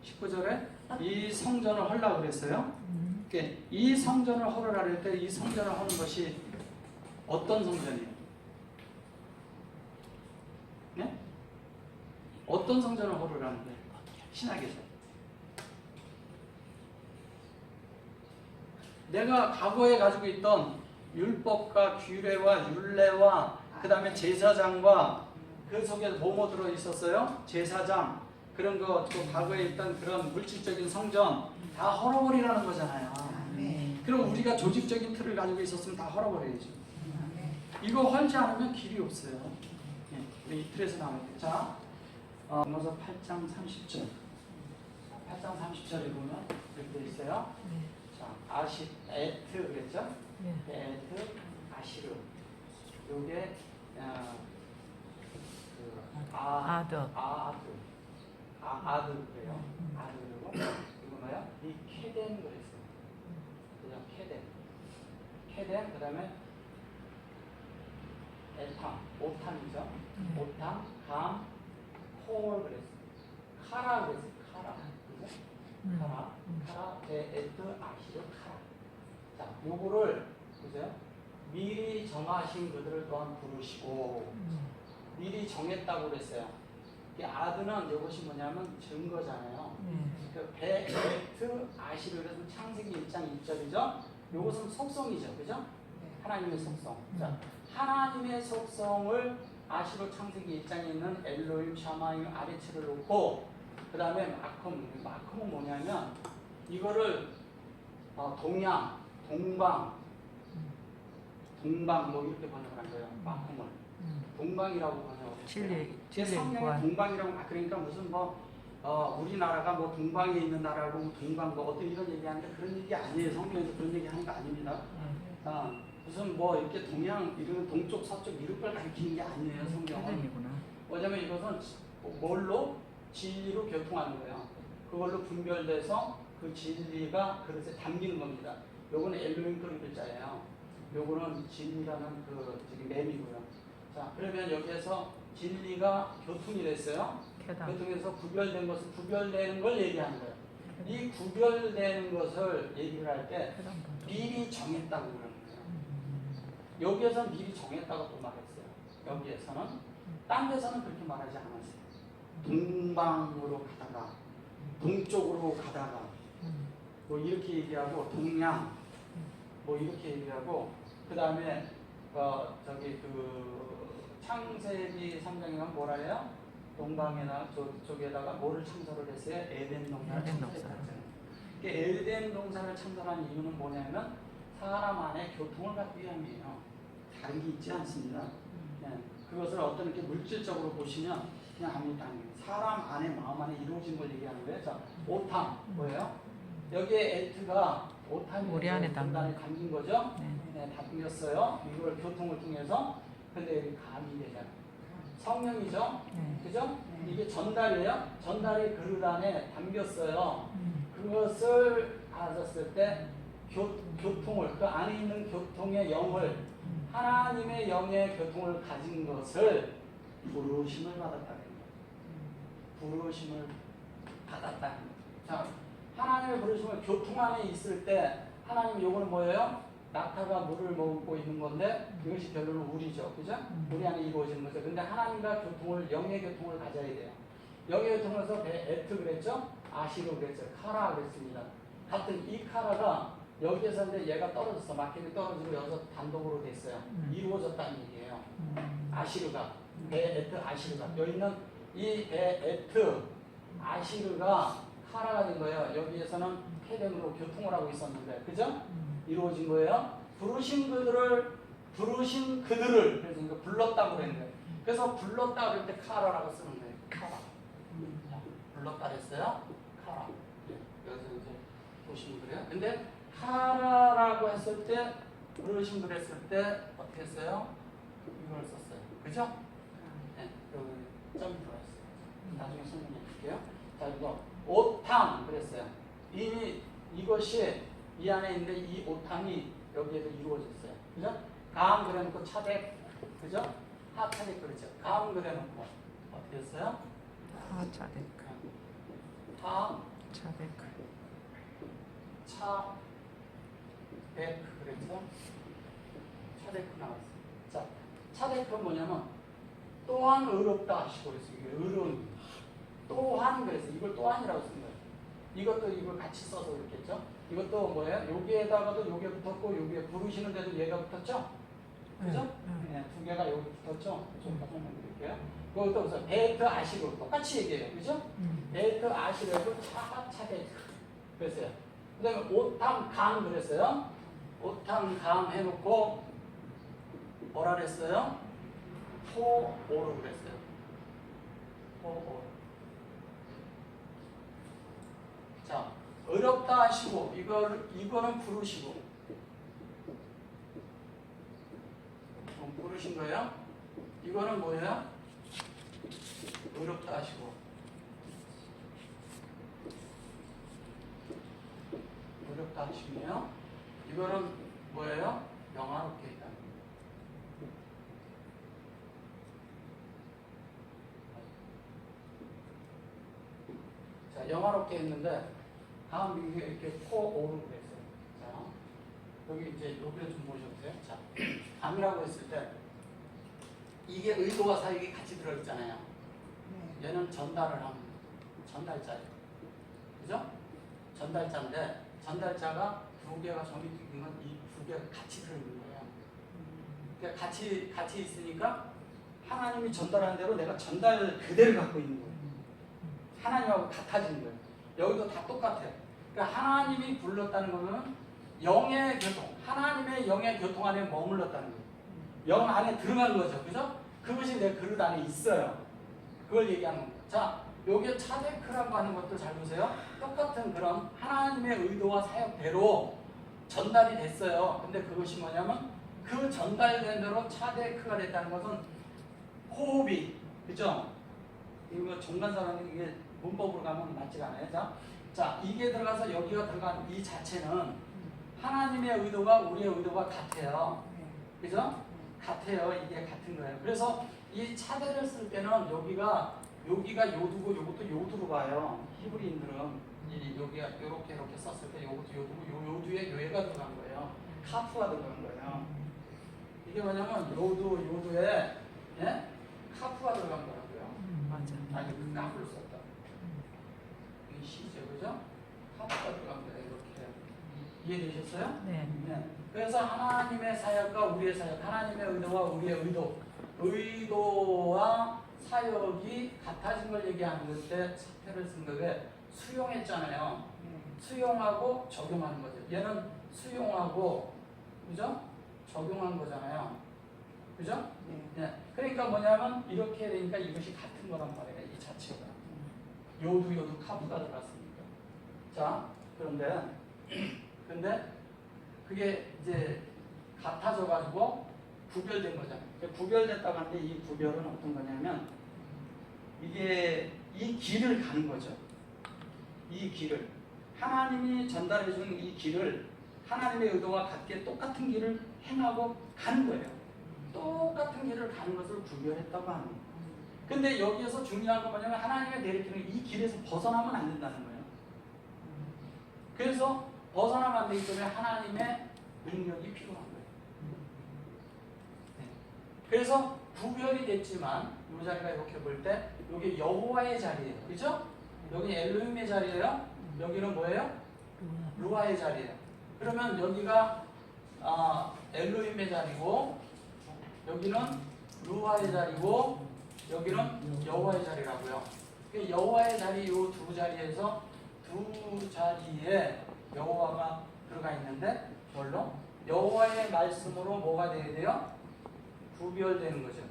19절에 이 성전을 헐라고 그랬어요. 이 성전을 헐으라 그럴 때 이 성전을 허는 것이 어떤 성전이에요? 네? 어떤 성전을 헐으라는 거예요? 신약에서. 내가 과거에 가지고 있던 율법과 규례와 율례와 그 다음에 제사장과 그 속에 뭐뭐 들어 있었어요? 제사장 그런 거, 또 과거에 있던 그런 물질적인 성전 다 헐어버리라는 거잖아요. 그럼 우리가 조직적인 틀을 가지고 있었으면 다 헐어버려야죠. 이거 헐지 않으면 길이 없어요. 이 틀에서 나와야 돼요. 자, 넘어서 8장 30절. 8장 30절에 보면 이렇게 돼 있어요. 자, 에트 그랬죠? 에트, 아시르. 요게 아드 그래요. 아드고 이거 뭐야? 이 케덴 그랬어요. 그죠? 케덴 그다음에 에탐, 오탐이죠. 오탐, 감, 콜 그랬어요. 카라 그랬어요. 카라, 그죠? 카라, 에트, 아시르, 카라. 자, 요거를 보세요. 미리 정하신 그들을 또한 부르시고 미리 정했다고 그랬어요. 이 아드는 이것이 뭐냐면 증거잖아요. 그 베에트 아시르 그래서 창세기 1장 1절이죠. 이것은 속성이죠, 그죠? 하나님의 속성. 자, 하나님의 속성을 아시르 창세기 1장에 있는 엘로임, 샤마임, 아레츠를 놓고 그 다음에 마컴은 뭐냐면 이거를 동양, 동방 뭐 이렇게 번역을 한 거예요. 마컴을 동방이라고 번역을 했어요. 제 성경에 동방이라고 그러니까 무슨 우리나라가 뭐 동방에 있는 나라고 뭐 동방 뭐 어떤 이런 얘기하는데 그런 얘기 아니에요. 성경에서 그런 얘기 하는 거 아닙니다. 무슨 뭐 이렇게 동양 이런 동쪽 서쪽 이런 걸 가리키는 게 아니에요. 성경은. 왜냐면 이것은 뭘로 진리로 교통하는 거예요. 그걸로 분별돼서 그 진리가 그릇에 담기는 겁니다. 요거는 엘로힘 그런 글자예요. 요거는 진리라는 그 지금 램이고요. 자, 그러면 여기에서 진리가 교통이 됐어요. 교통에서 구별된 것을 구별되는 걸 얘기하는 거예요. 이 구별되는 것을 얘기를 할 때 미리 정했다고 그러는 거예요. 여기에서는 미리 정했다고 또 말했어요. 여기에서는 딴 데서는 그렇게 말하지 않았어요. 동방으로 가다가 동쪽으로 가다가 뭐 이렇게 얘기하고 동양 뭐 이렇게 얘기하고 그 다음에 창세기 3장에 뭐라 해요? 동방에나 저쪽에다가 뭐를 창설을 했어요? 에덴 동산을 창설했잖아요. 에덴 동산을 창설한 이유는 뭐냐면 사람 안에 교통을 갖기 위함이에요. 다른 게 있지 않습니다. 네. 그것을 어떤 이렇게 물질적으로 보시면 그냥 아무것도 아니에요. 사람 안에 마음 안에 이루어진 걸 얘기하는 거예요. 자, 오탐 뭐예요? 여기에 에트가 오탐이
우리 안에
담긴 거죠. 네, 담겼어요. 이걸 교통을 통해서. 근데 여기 감이 되잖아요. 성령이죠. 그죠? 이게 전달이에요. 전달이 그릇 안에 담겼어요. 그것을 가졌을 때 교통을 그 안에 있는 교통의 영을 하나님의 영의 교통을 가진 것을 부르심을 받았다는 거예요. 부르심을 받았다는 거예요. 자, 하나님의 부르심을 교통 안에 있을 때 하나님 요거는 뭐예요? 낙타가 물을 먹고 있는 건데 이것이 결론은 우리죠. 그죠? 우리 안에 이루어지는 거죠. 근데 하나님과 교통을 영의 교통을 가져야 돼요. 여기에 통해서 베에트 그랬죠? 아시로 그랬죠? 카라 그랬습니다. 같은 이 카라가 여기에서 이제 얘가 떨어졌어. 마켓이 떨어지고 여기서 단독으로 됐어요. 이루어졌다는 얘기예요. 아시르가 베에트 아시르가 여기 있는 이 베에트 아시르가 카라가 된 거예요. 여기에서는 폐렴으로 교통을 하고 있었는데, 그죠? 이루어진 거예요. 부르신 그들을 그래서 이거 불렀다고 그랬는데, 그래서 불렀다 그럴 때 카라라고 쓰는 거예요. 카라. 불렀다 그랬어요. 카라. 여기서 이제 보시면 그래요. 근데 카라라고 했을 때, 부르신 그랬을 때 어떻게 했어요? 이걸 썼어요. 그죠? 네, 여기 점이 들어있어요. 나중에 설명해 드릴게요. 자, 이거 오탕 그랬어요. 이것이 이 안에 있는데 이 오탕이 여기에도 이루어졌어요. 그죠? 감 그래놓고 차대, 그죠? 하 차대 그랬죠. 감 그래놓고 어떻게 했어요?
하 차데크.
하
차데크.
차 데크 그랬죠? 차데크 나왔어요. 자, 차데크는 뭐냐면 또한 의롭다 하시고 그랬어요. 이게 의로운 또한 그랬어요. 이걸 또한이라고 쓴 거예요. 이것도 이걸 같이 써서 그랬겠죠? 이것도 뭐예요? 여기에다가도 여기에 붙었고 여기에 부르시는데도 얘가 붙었죠? 그죠? 네, 두 개가 여기 붙었죠? 좀 더 설명드릴게요. 그것도 그래서 베이트 아시로 똑같이 얘기해요. 그죠? 베이트 아시로도 차데크 그랬어요. 그 다음에 오탕 강 그랬어요. 오탕 강 해놓고 뭐라 그랬어요? 포오르 그랬어요. 포오르. 자, 어렵다 하시고 이거는 부르시고 부르신 거예요. 이거는 뭐예요? 어렵다 하시고 어렵다 하시면요. 이거는 뭐예요? 영화롭게 있다. 자, 영화롭게 했는데 다음 이게 이렇게 포오르 그랬어요. 자, 여기 이제 여기를 좀 보셔보세요. 자, 감이라고 했을 때 이게 의도와 사역이 같이 들어있잖아요. 얘는 전달을 하는 전달자예요. 그죠? 전달자인데 전달자가 두 개가 정이 되면 이 두 개가 같이 들어있는 거예요. 그러니까 같이 있으니까 하나님이 전달하는 대로 내가 전달 그대로 갖고 있는 거예요. 하나님하고 같아지는 거예요. 여기도 다 똑같아요. 그러니까 하나님이 불렀다는 거는 영의 교통, 하나님의 영의 교통 안에 머물렀다는 거예요. 영 안에 들어간 거죠. 그죠? 그것이 내 그릇 안에 있어요. 그걸 얘기하는 겁니다. 자, 여기에 차데크라고 하는 것도 잘 보세요. 똑같은 그런 하나님의 의도와 사역대로 전달이 됐어요. 근데 그것이 뭐냐면 그 전달된 대로 차데크가 됐다는 것은 호흡이, 그죠? 이거 정관사라는 이게 문법으로 가면 맞지가 않아요. 자, 이게 들어가서 여기가 들어간 이 자체는 하나님의 의도가 우리의 의도가 같아요. 그죠? 같아요. 이게 같은 거예요. 그래서 이 차대를 쓸 때는 여기가 요두고 요것도 요두로 가요. 히브리인들은 여기가 이렇게 썼을 때 요것도 요두고 요두에 요해가 들어간 거예요. 카프가 들어간 거예요. 이게 뭐냐면 요두에 예? 카프가 들어간 거라고요.
맞아.
아니 카프를 썼다. 이게 시죠, 그죠? 카프가 들어간 거예요. 이렇게 이해되셨어요?
네.
네. 그래서 하나님의 사역과 우리의 사역, 하나님의 의도와 우리의 의도와 사역이 같아진 걸 얘기하는 때 사태를 쓴 거에 수용했잖아요. 수용하고 적용하는 거죠. 얘는 수용하고, 그죠? 적용한 거잖아요. 그죠? 네. 그러니까 뭐냐면 이렇게 되니까 이것이 같은 거란 말이에요. 이 자체가. 요두 카프가 들어갔으니까. 자, 그런데 그게 이제 같아져 가지고 구별된 거잖아요. 구별됐다고 하는데 이 구별은 어떤 거냐면 이게 이 길을 가는 거죠. 이 길을 하나님이 전달해 주는 이 길을 하나님의 의도와 같게 똑같은 길을 행하고 가는 거예요. 똑같은 길을 가는 것을 구별했다고 합니다. 근데 여기에서 중요한 건 뭐냐면 하나님의 내리키는 이 길에서 벗어나면 안 된다는 거예요. 그래서 벗어나면 안 되기 때문에 하나님의 능력이 필요한 거예요. 네. 그래서 구별이 됐지만 이 자리가 이렇게 볼 때 여기 여호와의 자리예요. 그죠? 여기 엘로힘의 자리예요. 여기는 뭐예요? 루아의 자리예요. 그러면 여기가 엘로힘의 자리고 여기는 루아의 자리고 여기는 여호와의 자리라고요. 여호와의 자리 이 두 자리에서 두 자리에 여호와가 들어가 있는데 뭘로? 여호와의 말씀으로 뭐가 돼야 돼요? 구별되는 거죠.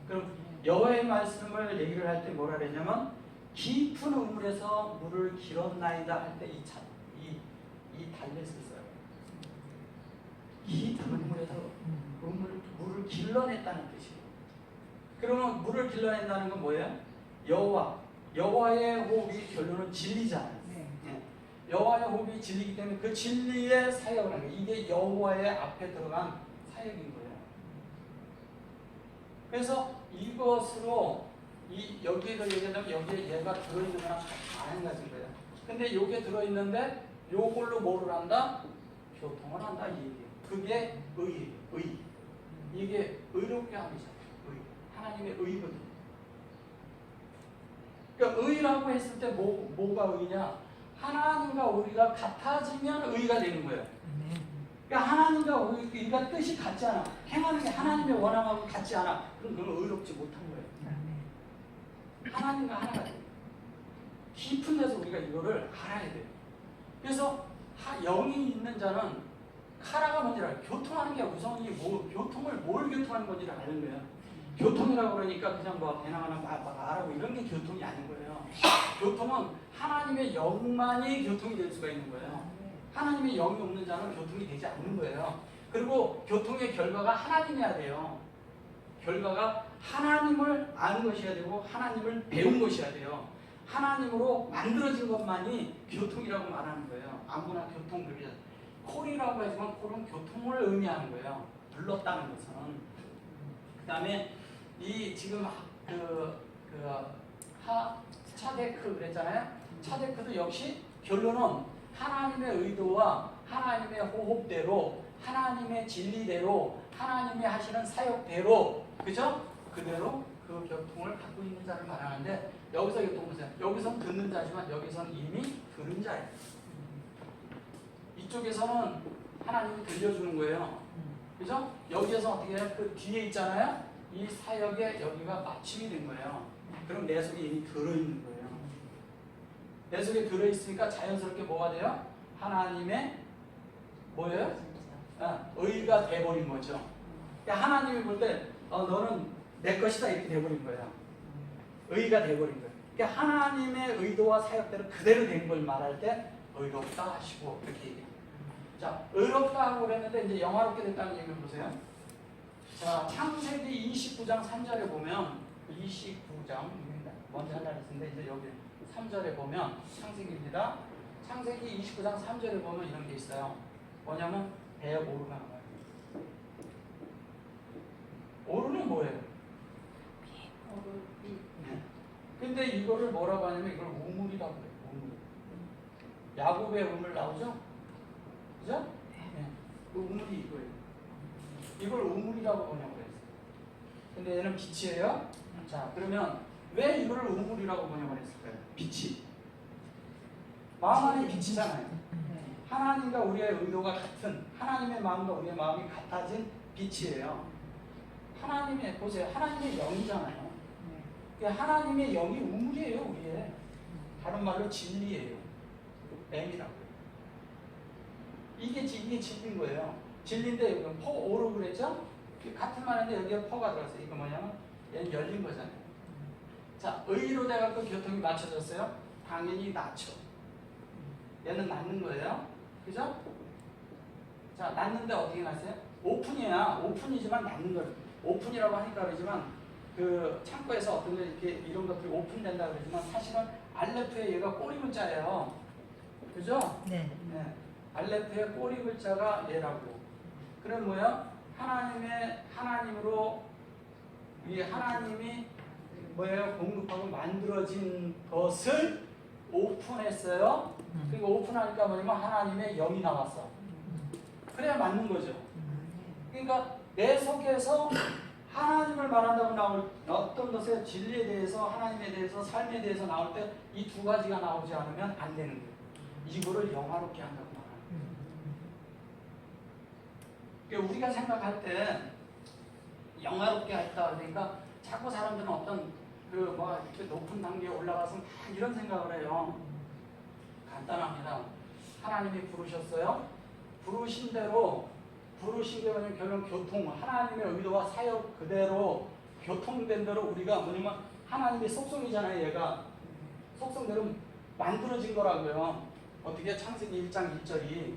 그럼 여호와의 말씀을 얘기를 할 때 뭐라 그랬냐면 깊은 우물에서 물을 길었나이다 할 때 이 달렛을 써요. 깊은 우물에서 물을 길러냈다는 뜻이에요. 그러면 물을 길러낸다는 건 뭐예요? 여호와의 호흡이 결론은 진리잖아요. 여호와의 호흡이 진리이기 때문에 그 진리의 사역을 하는 거예요. 이게 여호와의 앞에 들어간 사역인 거예요. 그래서 이것으로 여기에서 얘기하자면 여기에 얘가 들어있는 거랑 마찬가지인 거예요. 근데 여기에 들어있는데 요걸로 뭐를 한다? 교통을 한다 이 얘기예요. 그게 의. 이게 의롭게 함이잖아요. 하나님의 의거든요. 그러니까 의라고 했을 때 뭐가 의냐? 하나님과 우리가 같아지면 의가 되는 거예요. 그러니까 하나님과 우리가 뜻이 같지 않아. 행하는 게 하나님의 원함하고 같지 않아. 그럼 그건 의롭지 못한 거예요. 하나님과 하나가 돼요. 깊은 데서 우리가 이거를 알아야 돼요. 그래서 영이 있는 자는 카라가 뭔지를 알아요. 교통하는 게 우선이 교통을 뭘 교통하는 건지를 아는 거예요. 교통이라고 그러니까 그냥 뭐 배낭하나 막 알아고 이런 게 교통이 아닌 거예요. 교통은 하나님의 영만이 교통이 될 수가 있는 거예요. 하나님의 영이 없는 자는 교통이 되지 않는 거예요. 그리고 교통의 결과가 하나님이어야 돼요. 결과가 하나님을 아는 것이어야 되고 하나님을 배운 것이어야 돼요. 하나님으로 만들어진 것만이 교통이라고 말하는 거예요. 아무나 교통 그게 콜이라고 하지만 콜은 교통을 의미하는 거예요. 불렀다는 것은. 그 다음에 이 지금 차데크 그랬잖아요. 차데크도 역시 결론은 하나님의 의도와 하나님의 호흡대로 하나님의 진리대로 하나님이 하시는 사역대로 그죠? 그대로 그 교통을 갖고 있는 자를 말하는데 여기서 교통 보세요. 여기서는 듣는 자지만 여기서는 이미 들은 자예요. 이쪽에서는 하나님이 들려주는 거예요. 그죠? 여기에서 어떻게 해요? 그 뒤에 있잖아요. 이 사역에 여기가 맞춤이 된 거예요. 그럼 내 속에 이미 들어있는 거예요. 내 속에 들어있으니까 자연스럽게 뭐가 돼요? 하나님의 뭐예요? 의가 돼버린 거죠. 그러니까 하나님이 볼 때 너는 내 것이다 이렇게 돼버린 거예요. 의가 돼버린 거예요. 그러니까 하나님의 의도와 사역대로 그대로 된 걸 말할 때 의롭다 하시고 이렇게 얘기해요. 자, 의롭다 하고 그랬는데 이제 영화롭게 됐다는 얘기를 보세요. 자, 창세기 29장 3절에 보면 29장 먼저 하나 했는데 이제 여기 3절에 보면 창세기입니다. 창세기 29장 3절에 보면 이런 게 있어요. 뭐냐면 배에 오르가 나와요. 오르는 뭐예요? 근데 이거를 뭐라고 하냐면 이걸 우물이라고 해요. 우물. 야곱의 우물 나오죠? 그죠? 네. 그 우물이 이거예요. 이걸 우물이라고 번역을 했어요. 근데 얘는 빛이에요. 자, 그러면 왜 이거를 우물이라고 번역을 했을까요? 빛이. 마음 안에 빛이잖아요. 하나님과 우리의 의도가 같은 하나님의 마음과 우리의 마음이 같아진 빛이에요. 하나님의 보세요. 하나님의 영이잖아요. 하나님의 영이 우물이에요. 우리의. 다른 말로 진리예요. M이라고요. 이게 진리인 거예요. 진리인데 여기 퍼 오르 그랬죠? 같은 말인데 여기에 퍼가 들어갔어요. 이거 뭐냐면 얘는 열린 거잖아요. 자, 의로 돼갖고 교통이 맞춰졌어요? 당연히 낮죠. 얘는 낮는 거예요. 그죠? 자, 낮는데 어떻게 났어요? 오픈이지만 낮는 거예요. 오픈이라고 하니까 그러지만 그 창고에서 어떤 게 이렇게 이런 것들이 오픈된다 그러지만 사실은 알레프의 얘가 꼬리 문자예요. 그죠?
네.
네. 알레프의 꼬리 글자가 얘라고. 그럼 뭐야? 하나님으로 이 하나님이 뭐예요? 공급하고 만들어진 것을 오픈했어요. 그리고 오픈하니까 뭐냐면 하나님의 영이 나왔어. 그래야 맞는 거죠. 그러니까 내 속에서 하나님을 말한다고 나올 어떤 것에 진리에 대해서 하나님에 대해서 삶에 대해서 나올 때 이 두 가지가 나오지 않으면 안 되는 거예요. 이거를 영화롭게 한다고 말하는 거예요. 그러니까 우리가 생각할 때 영화롭게 했다 그러니까 자꾸 사람들은 어떤 이렇게 높은 단계에 올라가서 막 이런 생각을 해요. 간단합니다. 하나님이 부르셨어요. 부르신 대로 부르신 게 뭐냐면 결국 교통, 하나님의 의도와 사역 그대로 교통된 대로 우리가 뭐냐면 하나님의 속성이잖아요. 얘가 속성대로 만들어진 거라고요. 어떻게 창세기 1장 1절이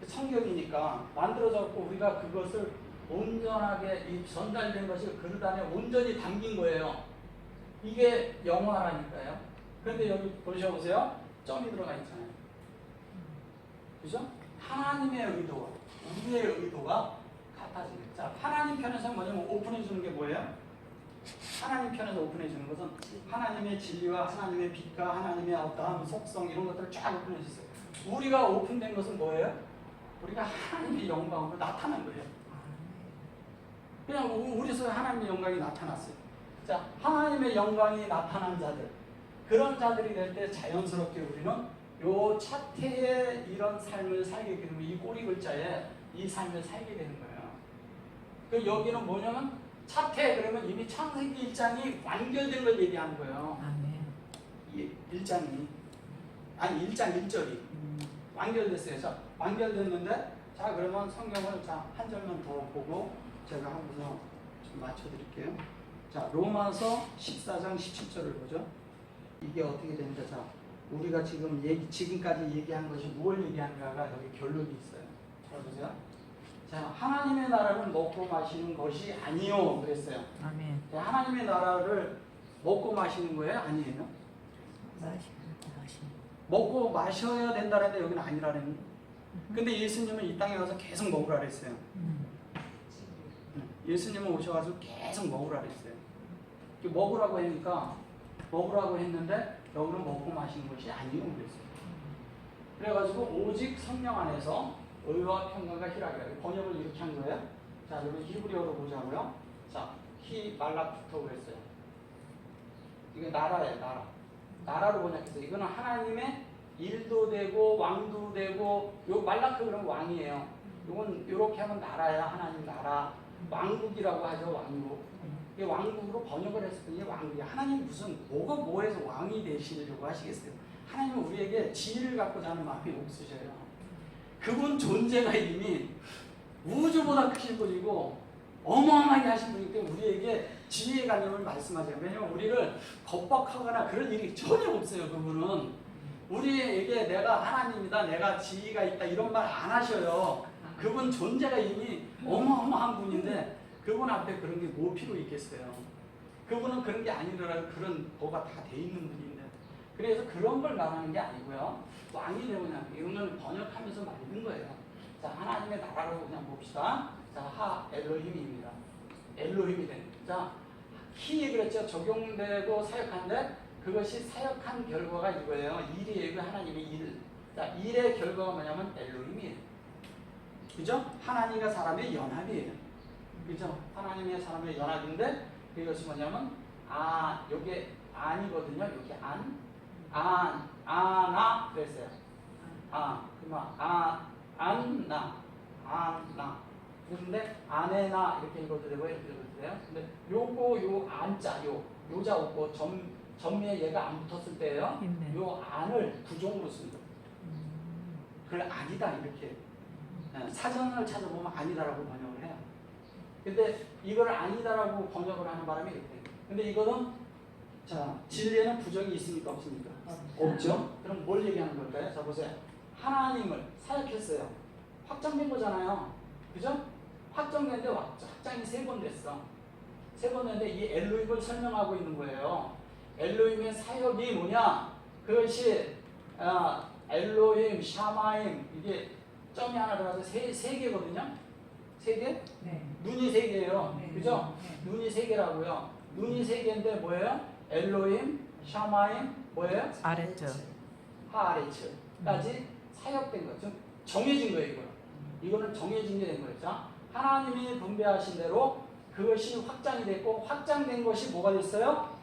성경이니까 만들어졌고 우리가 그것을 온전하게 이 전달된 것이 그릇 안에 온전히 담긴 거예요. 이게 영화라니까요. 그런데 여기 보셔보세요. 점이 들어가 있잖아요. 그죠? 하나님의 의도와 우리의 의도가 같아지는. 자, 하나님 편에서 뭐냐면 오픈해 주는 게 뭐예요? 하나님 편에서 오픈해 주는 것은 하나님의 진리와 하나님의 빛과 하나님의 어떠한 속성 이런 것들을 쫙 오픈해 주세요. 우리가 오픈된 것은 뭐예요? 우리가 하나님의 영광으로 나타난 거예요. 그냥 우리 속에 하나님의 영광이 나타났어요. 자, 하나님의 영광이 나타난 자들, 그런 자들이 될 때 자연스럽게 우리는 요 차태에 이런 삶을 살게 되면 이 꼬리 글자에 이 삶을 살게 되는 거예요. 그 여기는 뭐냐면 차태 그러면 이미 창세기 1장이 완결된 걸 얘기하는 거예요.
아멘.
이 1장이 아니 1장 1절이 완결됐어요. 자, 완결됐는데 자 그러면 성경을 한 절만 더 보고 제가 한번 좀 맞춰드릴게요. 자, 로마서 14장 17절을 보죠. 이게 어떻게 됩니까? 자, 우리가 지금까지 얘기한 것이 무엇을 얘기하는가가 여기 결론이 있어요. 잘 보세요. 자, 하나님의 나라는 먹고 마시는 것이 아니요 그랬어요.
아멘.
자, 하나님의 나라를 먹고 마시는 거예요? 아니에요? 먹고 마셔야 된다는데 여기는 아니라는. 근데 예수님은 이 땅에 가서 계속 먹으라 그랬어요. 예수님은 오셔가지고 계속 먹으라 그랬어요. 먹으라고 하니까 먹으라고 했는데 여기는 먹고 마시는 것이 아니요 그랬어요. 그래가지고 오직 성령 안에서 의와 평강과 희락이라 번역을 이렇게 한 거예요. 자, 여기 히브리어로 보자고요. 자, 말라부터 그랬어요. 이게 나라예요, 나라. 나라로 번역했어요. 이거는 하나님의 일도 되고 왕도 되고 요 말라크 그러면 왕이에요. 요건 요렇게 하면 나라야. 하나님 나라. 왕국이라고 하죠. 왕국. 이게 왕국으로 번역을 했을 때 이게 왕국이야. 하나님 무슨 뭐해서 왕이 되시려고 하시겠어요. 하나님은 우리에게 지혜를 갖고 자는 마음이 없으셔요. 그분 존재가 이미 우주보다 크신 분이고 어마어마하게 하신 분이기 때문에 우리에게 지혜의 관념을 말씀하세요. 왜냐하면 우리를 겁박하거나 그런 일이 전혀 없어요. 그분은 우리에게 내가 하나님이다, 내가 지혜가 있다 이런 말 안 하셔요. 그분 존재가 이미 어마어마한 분인데 그분 앞에 그런 게 뭐 필요 있겠어요. 그분은 그런 게 아니더라도 그런 거가 다 돼 있는 분인데 그래서 그런 걸 말하는 게 아니고요. 왕이 되고냐 이런 걸 번역하면서 만든 거예요. 자, 하나님의 나라로 그냥 봅시다. 자, 엘로힘입니다. 엘로힘이 된. 자, 히 그랬죠. 적용되고 사역하는데 그것이 사역한 결과가 이거예요. 일이에요. 하나님의 일. 자, 일의 결과가 뭐냐면 엘로힘이에요. 그죠? 하나님과 사람의 연합이에요. 그죠? 하나님의 사람의 연합인데 그것이 뭐냐면 여기 안이거든요. 여기 아나 그랬어요. 안나. 근데 아내나 이렇게 읽어도 되고 이렇게 읽어도 돼요. 근데 요 안자 요자 없고 전미에 얘가 안 붙었을 때예요.
있네.
요 안을 부종으로 씁니다. 그걸 아니다 이렇게 사전을 찾아보면 아니다라고 번역을 해요. 근데 이걸 아니다라고 번역을 하는 바람에 이렇게. 근데 이거는 자, 진리에는 부정이 있습니까 없습니까? 없죠. 그럼 뭘 얘기하는 걸까요? 자, 보세요. 하나님을 사역했어요. 확정된 거잖아요. 그죠? 확정된데 확장이 3번 됐어. 3번 됐는데 이 엘로힘을 설명하고 있는 거예요. 엘로힘의 사역이 뭐냐? 그것이 엘로힘, 샤마임 이게 점이 하나 들어가서 세 개거든요. 3개?
네.
눈이 3개예요.
네.
그죠?
네.
눈이 3개라고요. 눈이 3개인데 뭐예요? 엘로힘, 샤마임, 뭐예요?
아래쪽.
하아레츠까지 사역된 거죠. 정해진 거예요, 이거는. 이거는 정해진 게 된 거예요. 자, 하나님이 분배하신 대로 그것이 확장이 됐고 확장된 것이 뭐가 됐어요?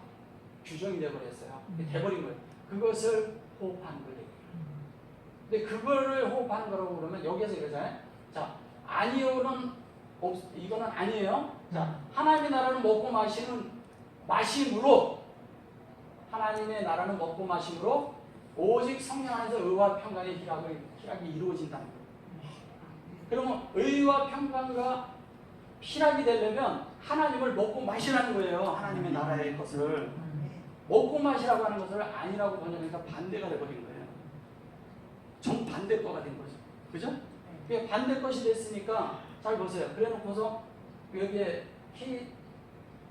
규정이 돼버렸어요. 돼버린 거예요. 그것을 호흡하는 거예요. 근데 그거를 호흡하는 거라고 그러면 여기에서 이러잖아요. 자, 아니요는 이거는 아니에요. 자, 하나님의 나라는 먹고 마시는 마심으로 하나님의 나라는 먹고 마심으로 오직 성령 안에서 의와 평강의 희락이 이루어진다는 거예요. 그러면 의와 평강과 희락이 되려면 하나님을 먹고 마시라는 거예요. 하나님의 나라의 것을 먹고 마시라고 하는 것을 아니라고 번역하니까 반대가 돼버린 거예요. 정반대 거가 된 거죠. 그죠? 그게 반대 것이 됐으니까 잘 보세요. 그래 놓고서 여기에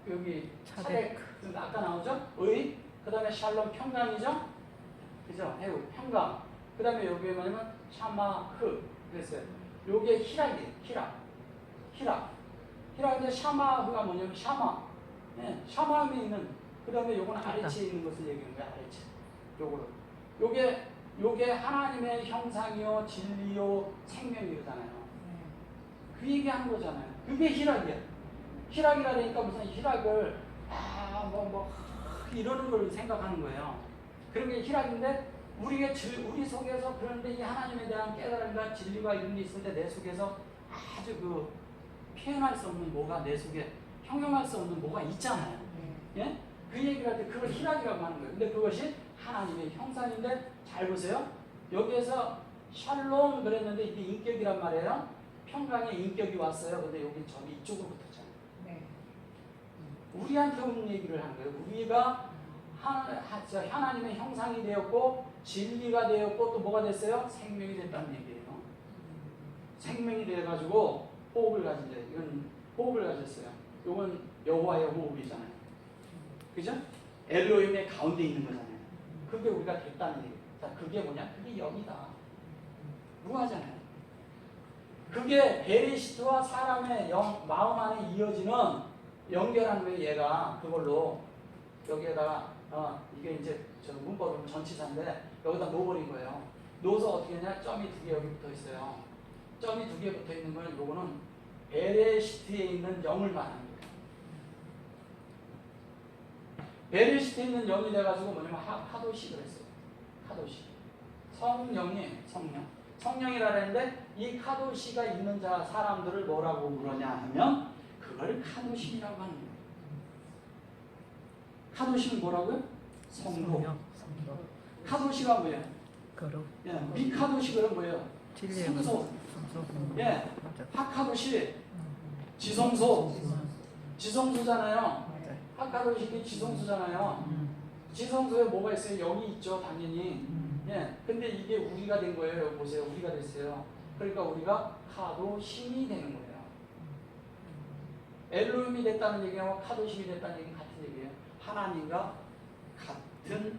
여기 차덱 아까 나오죠? 의, 그 다음에 샬롬 평강이죠? 그죠? 해우 평강. 그 다음에 여기에 뭐냐면 샤마흐 그랬어요. 요게 히락인데 샤마흐가 뭐냐면 샤마. 네, 샤마음에 있는 그 다음에 요거는 아래치에 있는 것을 얘기하는 거야. 아래치. 요거를. 요게 하나님의 형상이요 진리요 생명이잖아요. 그 얘기하는 거잖아요. 그게 희락이야. 희락이라 그러니까 무슨 희락을 이러는 걸 생각하는 거예요. 그런 게 희락인데 우리 속에서 그런데 이 하나님에 대한 깨달음과 진리가 이런 게 있을 때 내 속에서 아주 그 표현할 수 없는 뭐가 내 속에 형용할 수 없는 뭐가 있잖아요. 예? 그 얘기를 할 때 그걸 희락이라고 하는 거예요. 근데 그것이 하나님의 형상인데 잘 보세요. 여기에서 샬롬 그랬는데 이게 인격이란 말이에요. 평강의 인격이 왔어요. 근데 여기 저기 이쪽으로 붙었잖아요. 네. 우리한테 오는 얘기를 하는 거예요. 우리가 하나님의 형상이 되었고 진리가 되었고 또 뭐가 됐어요? 생명이 됐다는 얘기예요. 생명이 되어가지고 호흡을 가진 데 이건 호흡을 가졌어요. 이건 여호와의 호흡이잖아요. 그죠? 엘로힘의 가운데 있는 거잖아요. 그게 우리가 됐다는 얘기예요. 자, 그게 뭐냐? 그게 영이다. 무하잖아요. 그게 베리시트와 사람의 마음 안에 이어지는 연결하는 거예요. 얘가 그걸로 여기에다가 이게 이제 저 문법은 전치사인데 여기다 놓아버린 거예요. 놓아서 어떻게 하냐? 점이 2개 여기 붙어 있어요. 점이 2개 붙어 있는 건 요거는 베레시트에 있는 영을 말하는 거예요. 베레시트에 있는 영이 돼가지고 뭐냐면 카도시 그랬어요. 카도시. 성령이라 했는데 이 카도시가 있는 사람들을 뭐라고 부르냐 하면 그걸 카도심이라고 하는 거예요. 카도심은 뭐라고요? 성도. 카도시가 뭐예요?
거룩.
예, 미카도시가 뭐예요? 성소. 예, 하카도시 지성소. 지성소잖아요. 하카도시 지성소잖아요. 지성소에 뭐가 있어요? 영이 있죠, 당연히. 예, 근데 이게 우리가 된 거예요. 여기 보세요. 우리가 됐어요. 그러니까 우리가 카도심이 되는 거예요. 엘로힘이 됐다는 얘기하고 카도심이 됐다는 얘기는 같은 얘기예요. 하나님과 같은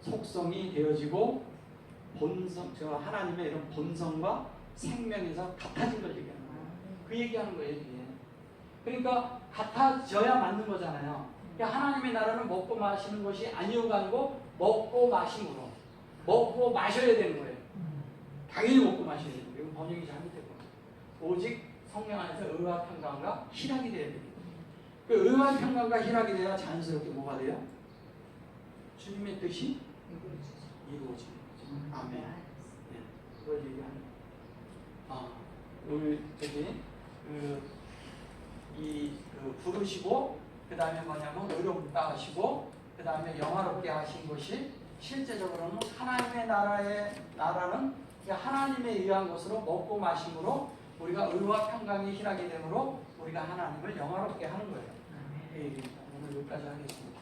속성이 되어지고 저 하나님의 이런 본성과 생명에서 같아진 걸 얘기하는 거예요. 그 얘기하는 거예요, 이게. 그러니까 같아져야 맞는 거잖아요. 그러니까 하나님의 나라는 먹고 마시는 것이 아니오가 아니고 먹고 마심으로 먹고 마셔야 되는 거예요. 당연히 먹고 마셔야 되는 거예요. 이건 번역이 잘못됐고 오직 성령 안에서 의와 평강과 희락이 돼야 됩니다. 그 의와 평강과 희락이 돼야 자연스럽게 뭐가 돼요? 주님의 뜻이 이루어지는 거죠. 아멘. 네, 그걸 얘기하는. 오늘 저기 부르시고 그 다음에 뭐냐면 의롭다 하시고 그 다음에 영화롭게 하신 것이 실제적으로는 하나님의 나라는 하나님에 의한 것으로 먹고 마심으로 우리가 의와 평강이 희락이 되므로 우리가 하나님을 영화롭게 하는 거예요. 오늘 여기까지 하겠습니다.